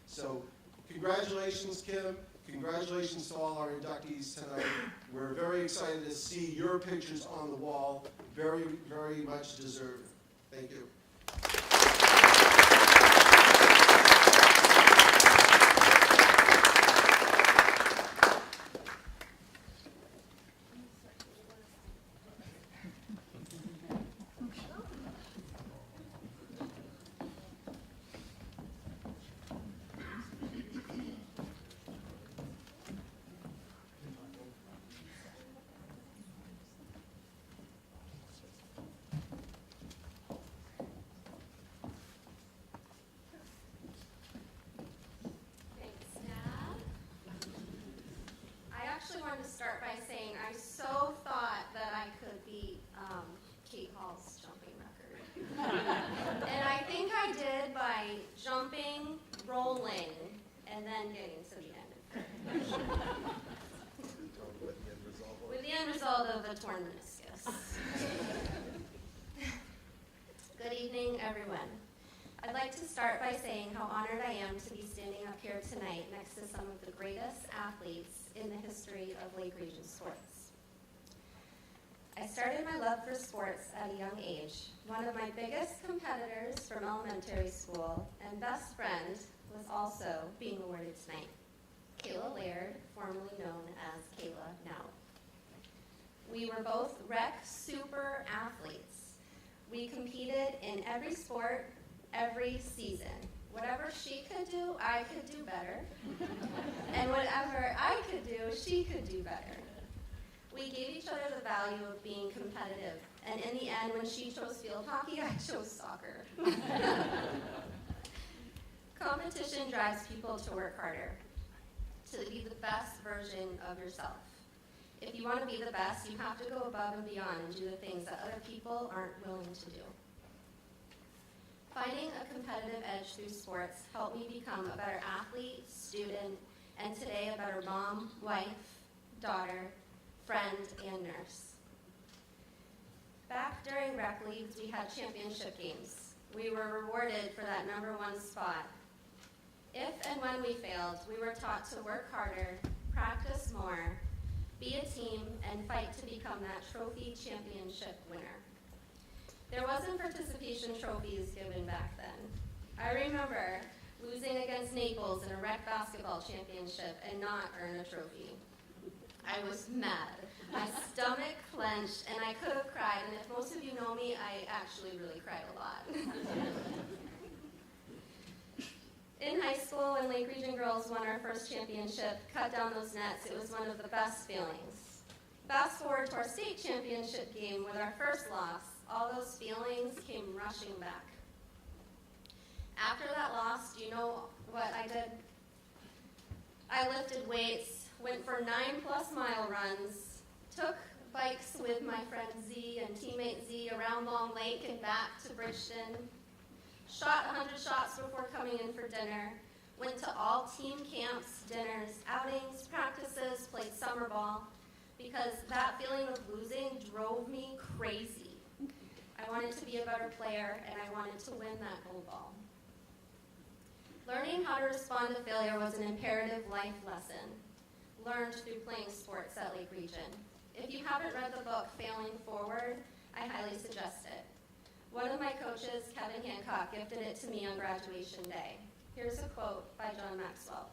So congratulations, Kim. Congratulations to all our inductees tonight. We're very excited to see your pictures on the wall. Very, very much deserved. Thank you. Thanks, Dad. I actually wanted to start by saying I so thought that I could beat Kate Hall's jumping record. And I think I did by jumping, rolling, and then getting to the end. With the end result of a torn meniscus. Good evening, everyone. I'd like to start by saying how honored I am to be standing up here tonight next to some of the greatest athletes in the history of Lake Region sports. I started my love for sports at a young age. One of my biggest competitors from elementary school and best friend was also being awarded tonight, Kayla Laird, formerly known as Kayla now. We were both rec super athletes. We competed in every sport, every season. Whatever she could do, I could do better. And whatever I could do, she could do better. We gave each other the value of being competitive. And in the end, when she chose field hockey, I chose soccer. Competition drives people to work harder, to be the best version of yourself. If you want to be the best, you have to go above and beyond and do the things that other people aren't willing to do. Finding a competitive edge through sports helped me become a better athlete, student, and today a better mom, wife, daughter, friend, and nurse. Back during rec leagues, we had championship games. We were rewarded for that #1 spot. If and when we failed, we were taught to work harder, practice more, be a team, and fight to become that trophy championship winner. There wasn't participation trophies given back then. I remember losing against Naples in a rec basketball championship and not earn a trophy. I was mad. My stomach clenched and I could have cried, and if most of you know me, I actually really cried a lot. In high school, when Lake Region girls won our first championship, cut down those nets, it was one of the best feelings. Fast forward to our state championship game with our first loss, all those feelings came rushing back. After that loss, do you know what I did? I lifted weights, went for 9+ mile runs, took bikes with my friend Z and teammate Z around Long Lake and back to Bridgeton, shot 100 shots before coming in for dinner, went to all team camps, dinners, outings, practices, played summer ball, because that feeling of losing drove me crazy. I wanted to be a better player, and I wanted to win that gold ball. Learning how to respond to failure was an imperative life lesson, learned through playing sports at Lake Region. If you haven't read the book, Failing Forward, I highly suggest it. One of my coaches, Kevin Hancock, gifted it to me on graduation day. Here's a quote by John Maxwell.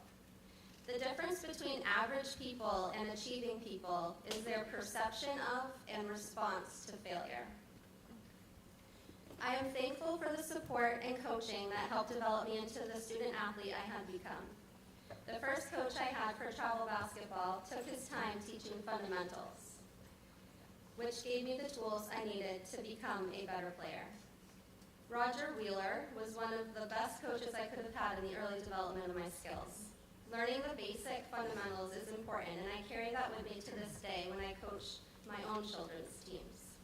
"The difference between average people and achieving people is their perception of and response to failure." I am thankful for the support and coaching that helped develop me into the student athlete I had become. The first coach I had for travel basketball took his time teaching fundamentals, which gave me the tools I needed to become a better player. Roger Wheeler was one of the best coaches I could have had in the early development of my skills. Learning the basic fundamentals is important, and I carry that with me to this day when I coach my own children's teams.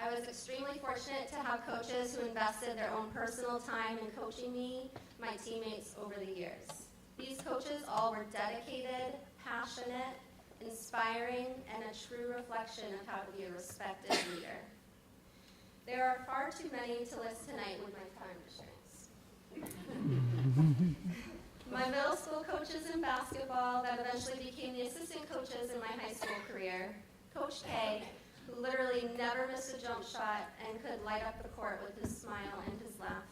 I was extremely fortunate to have coaches who invested their own personal time in coaching me, my teammates over the years. These coaches all were dedicated, passionate, inspiring, and a true reflection of how to be a respected leader. There are far too many to list tonight with my time restraints. My middle school coaches in basketball that eventually became the assistant coaches in my high school career. Coach K, who literally never missed a jump shot and could light up the court with his smile and his laugh.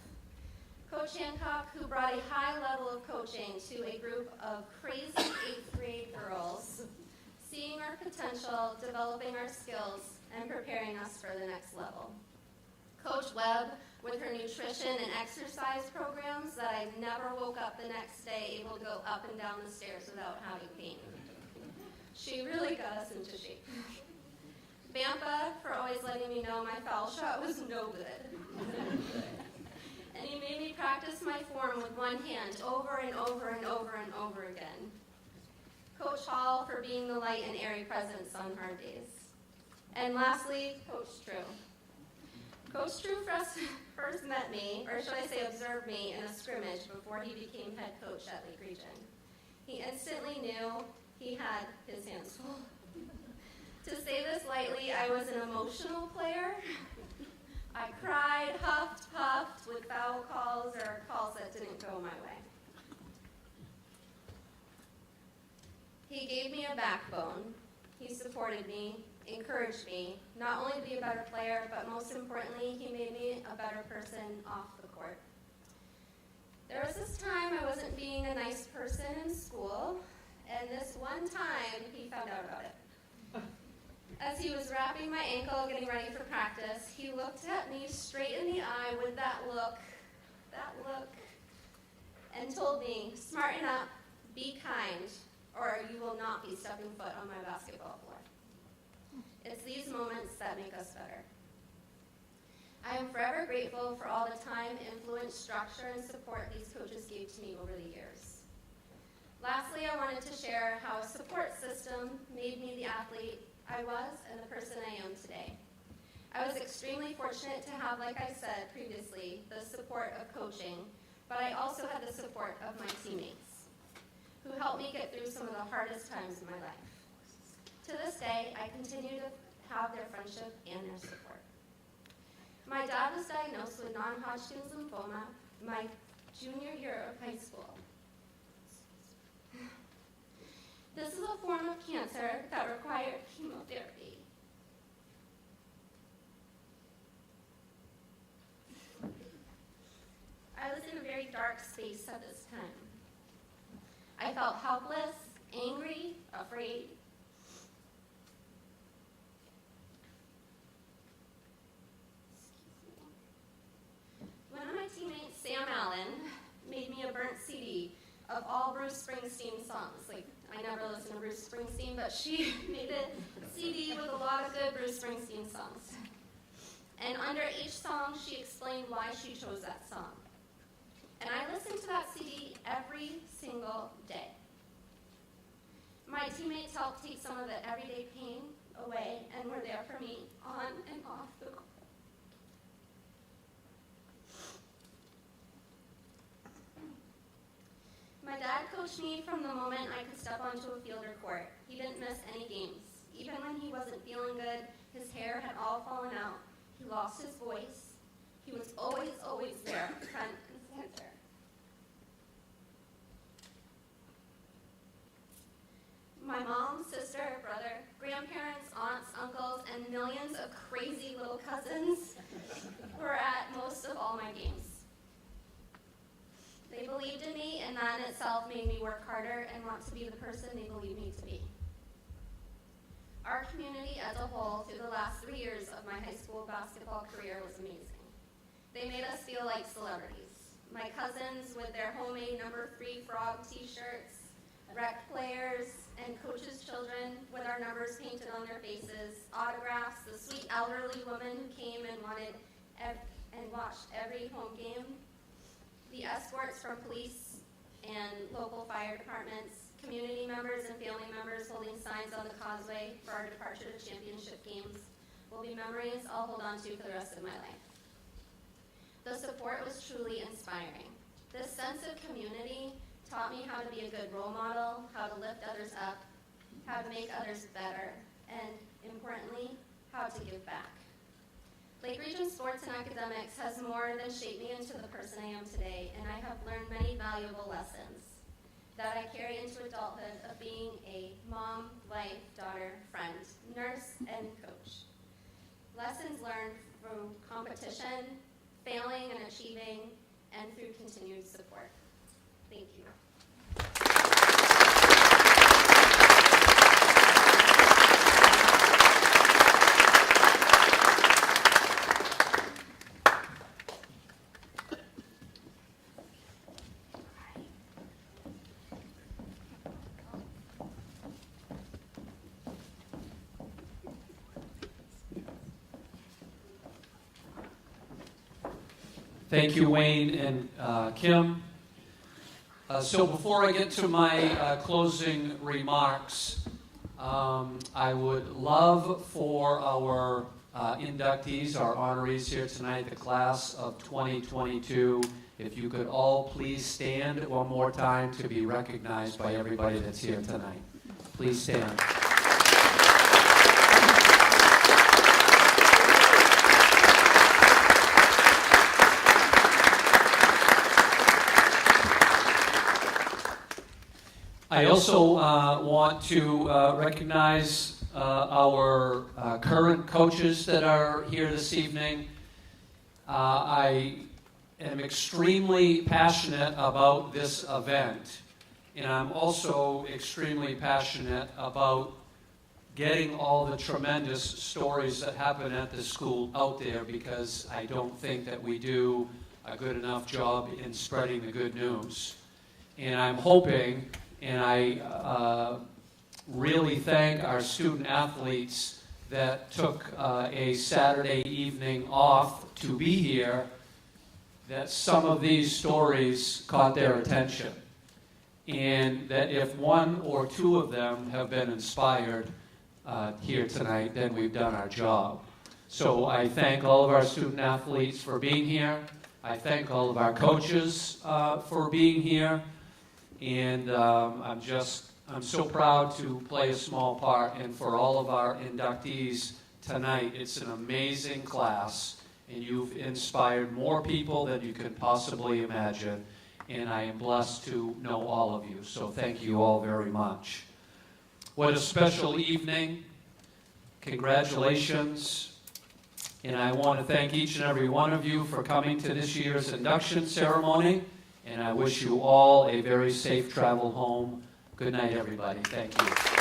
Coach Hancock, who brought a high level of coaching to a group of crazy 8th grade girls, seeing our potential, developing our skills, and preparing us for the next level. Coach Webb, with her nutrition and exercise programs that I never woke up the next day able to go up and down the stairs without having pain. She really got us into shape. Bampa, for always letting me know my foul shot was no good. And he made me practice my form with one hand over and over and over and over again. Coach Hall for being the light and airy presence on hard days. And lastly, Coach True. Coach True first met me, or should I say observed me, in a scrimmage before he became head coach at Lake Region. He instantly knew he had his hands full. To say this lightly, I was an emotional player. I cried, huffed, puffed with foul calls or calls that didn't go my way. He gave me a backbone. He supported me, encouraged me, not only to be a better player, but most importantly, he made me a better person off the court. There was this time I wasn't being a nice person in school, and this one time he found out about it. As he was wrapping my ankle, getting ready for practice, he looked at me straight in the eye with that look, and told me, "Smarten up, be kind, or you will not be stepping foot on my basketball floor." It's these moments that make us better. I am forever grateful for all the time, influence, structure, and support these coaches gave to me over the years. Lastly, I wanted to share how a support system made me the athlete I was and the person I am today. I was extremely fortunate to have, like I said previously, the support of coaching, but I also had the support of my teammates, who helped me get through some of the hardest times in my life. To this day, I continue to have their friendship and their support. My dad was diagnosed with non-Hodgkin's lymphoma my junior year of high school. This is a form of cancer that required chemotherapy. I was in a very dark space at this time. I felt helpless, angry, afraid. One of my teammates, Sam Allen, made me a burnt CD of all Bruce Springsteen songs. Like, I never listened to Bruce Springsteen, but she made a CD with a lot of good Bruce Springsteen songs. And under each song, she explained why she chose that song. And I listened to that CD every single day. My teammates helped take some of the everyday pain away and were there for me on and off the court. My dad coached me from the moment I could step onto a field or court. He didn't miss any games. Even when he wasn't feeling good, his hair had all fallen out. He lost his voice. He was always there, front and center. My mom, sister, brother, grandparents, aunts, uncles, and millions of crazy little cousins were at most of all my games. They believed in me, and that in itself made me work harder and want to be the person they believed me to be. Our community as a whole through the last 3 years of my high school basketball career was amazing. They made us feel like celebrities. My cousins with their homemade number 3 frog t-shirts, rec players, and coaches' children with our numbers painted on their faces, autographs, the sweet elderly woman who came and watched every home game, the escorts from police and local fire departments, community members and family members holding signs on the causeway for our departure to championship games will be memories I'll hold on to for the rest of my life. The support was truly inspiring. This sense of community taught me how to be a good role model, how to lift others up, how to make others better, and importantly, how to give back. Lake Region Sports and Academics has more than shaped me into the person I am today, and I have learned many valuable lessons that I carry into adulthood of being a mom, wife, daughter, friend, nurse, and coach. Lessons learned through competition, failing and achieving, and through continued support. Thank you. Thank you, Wayne and Kim. So before I get to my closing remarks, I would love for our inductees, our honorees here tonight, the class of 2022, if you could all please stand one more time to be recognized by everybody that's here tonight. Please stand. I also want to recognize our current coaches that are here this evening. I am extremely passionate about this event, and I'm also extremely passionate about getting all the tremendous stories that happen at the school out there, because I don't think that we do a good enough job in spreading the good news. And I'm hoping, and I really thank our student athletes that took a Saturday evening off to be here, that some of these stories caught their attention. And that if one or two of them have been inspired here tonight, then we've done our job. So I thank all of our student athletes for being here. I thank all of our coaches for being here. And I'm so proud to play a small part. And for all of our inductees tonight, it's an amazing class, and you've inspired more people than you could possibly imagine. And I am blessed to know all of you. So thank you all very much. What a special evening. Congratulations. And I want to thank each and every one of you for coming to this year's induction ceremony. And I wish you all a very safe travel home. Good night, everybody. Thank you.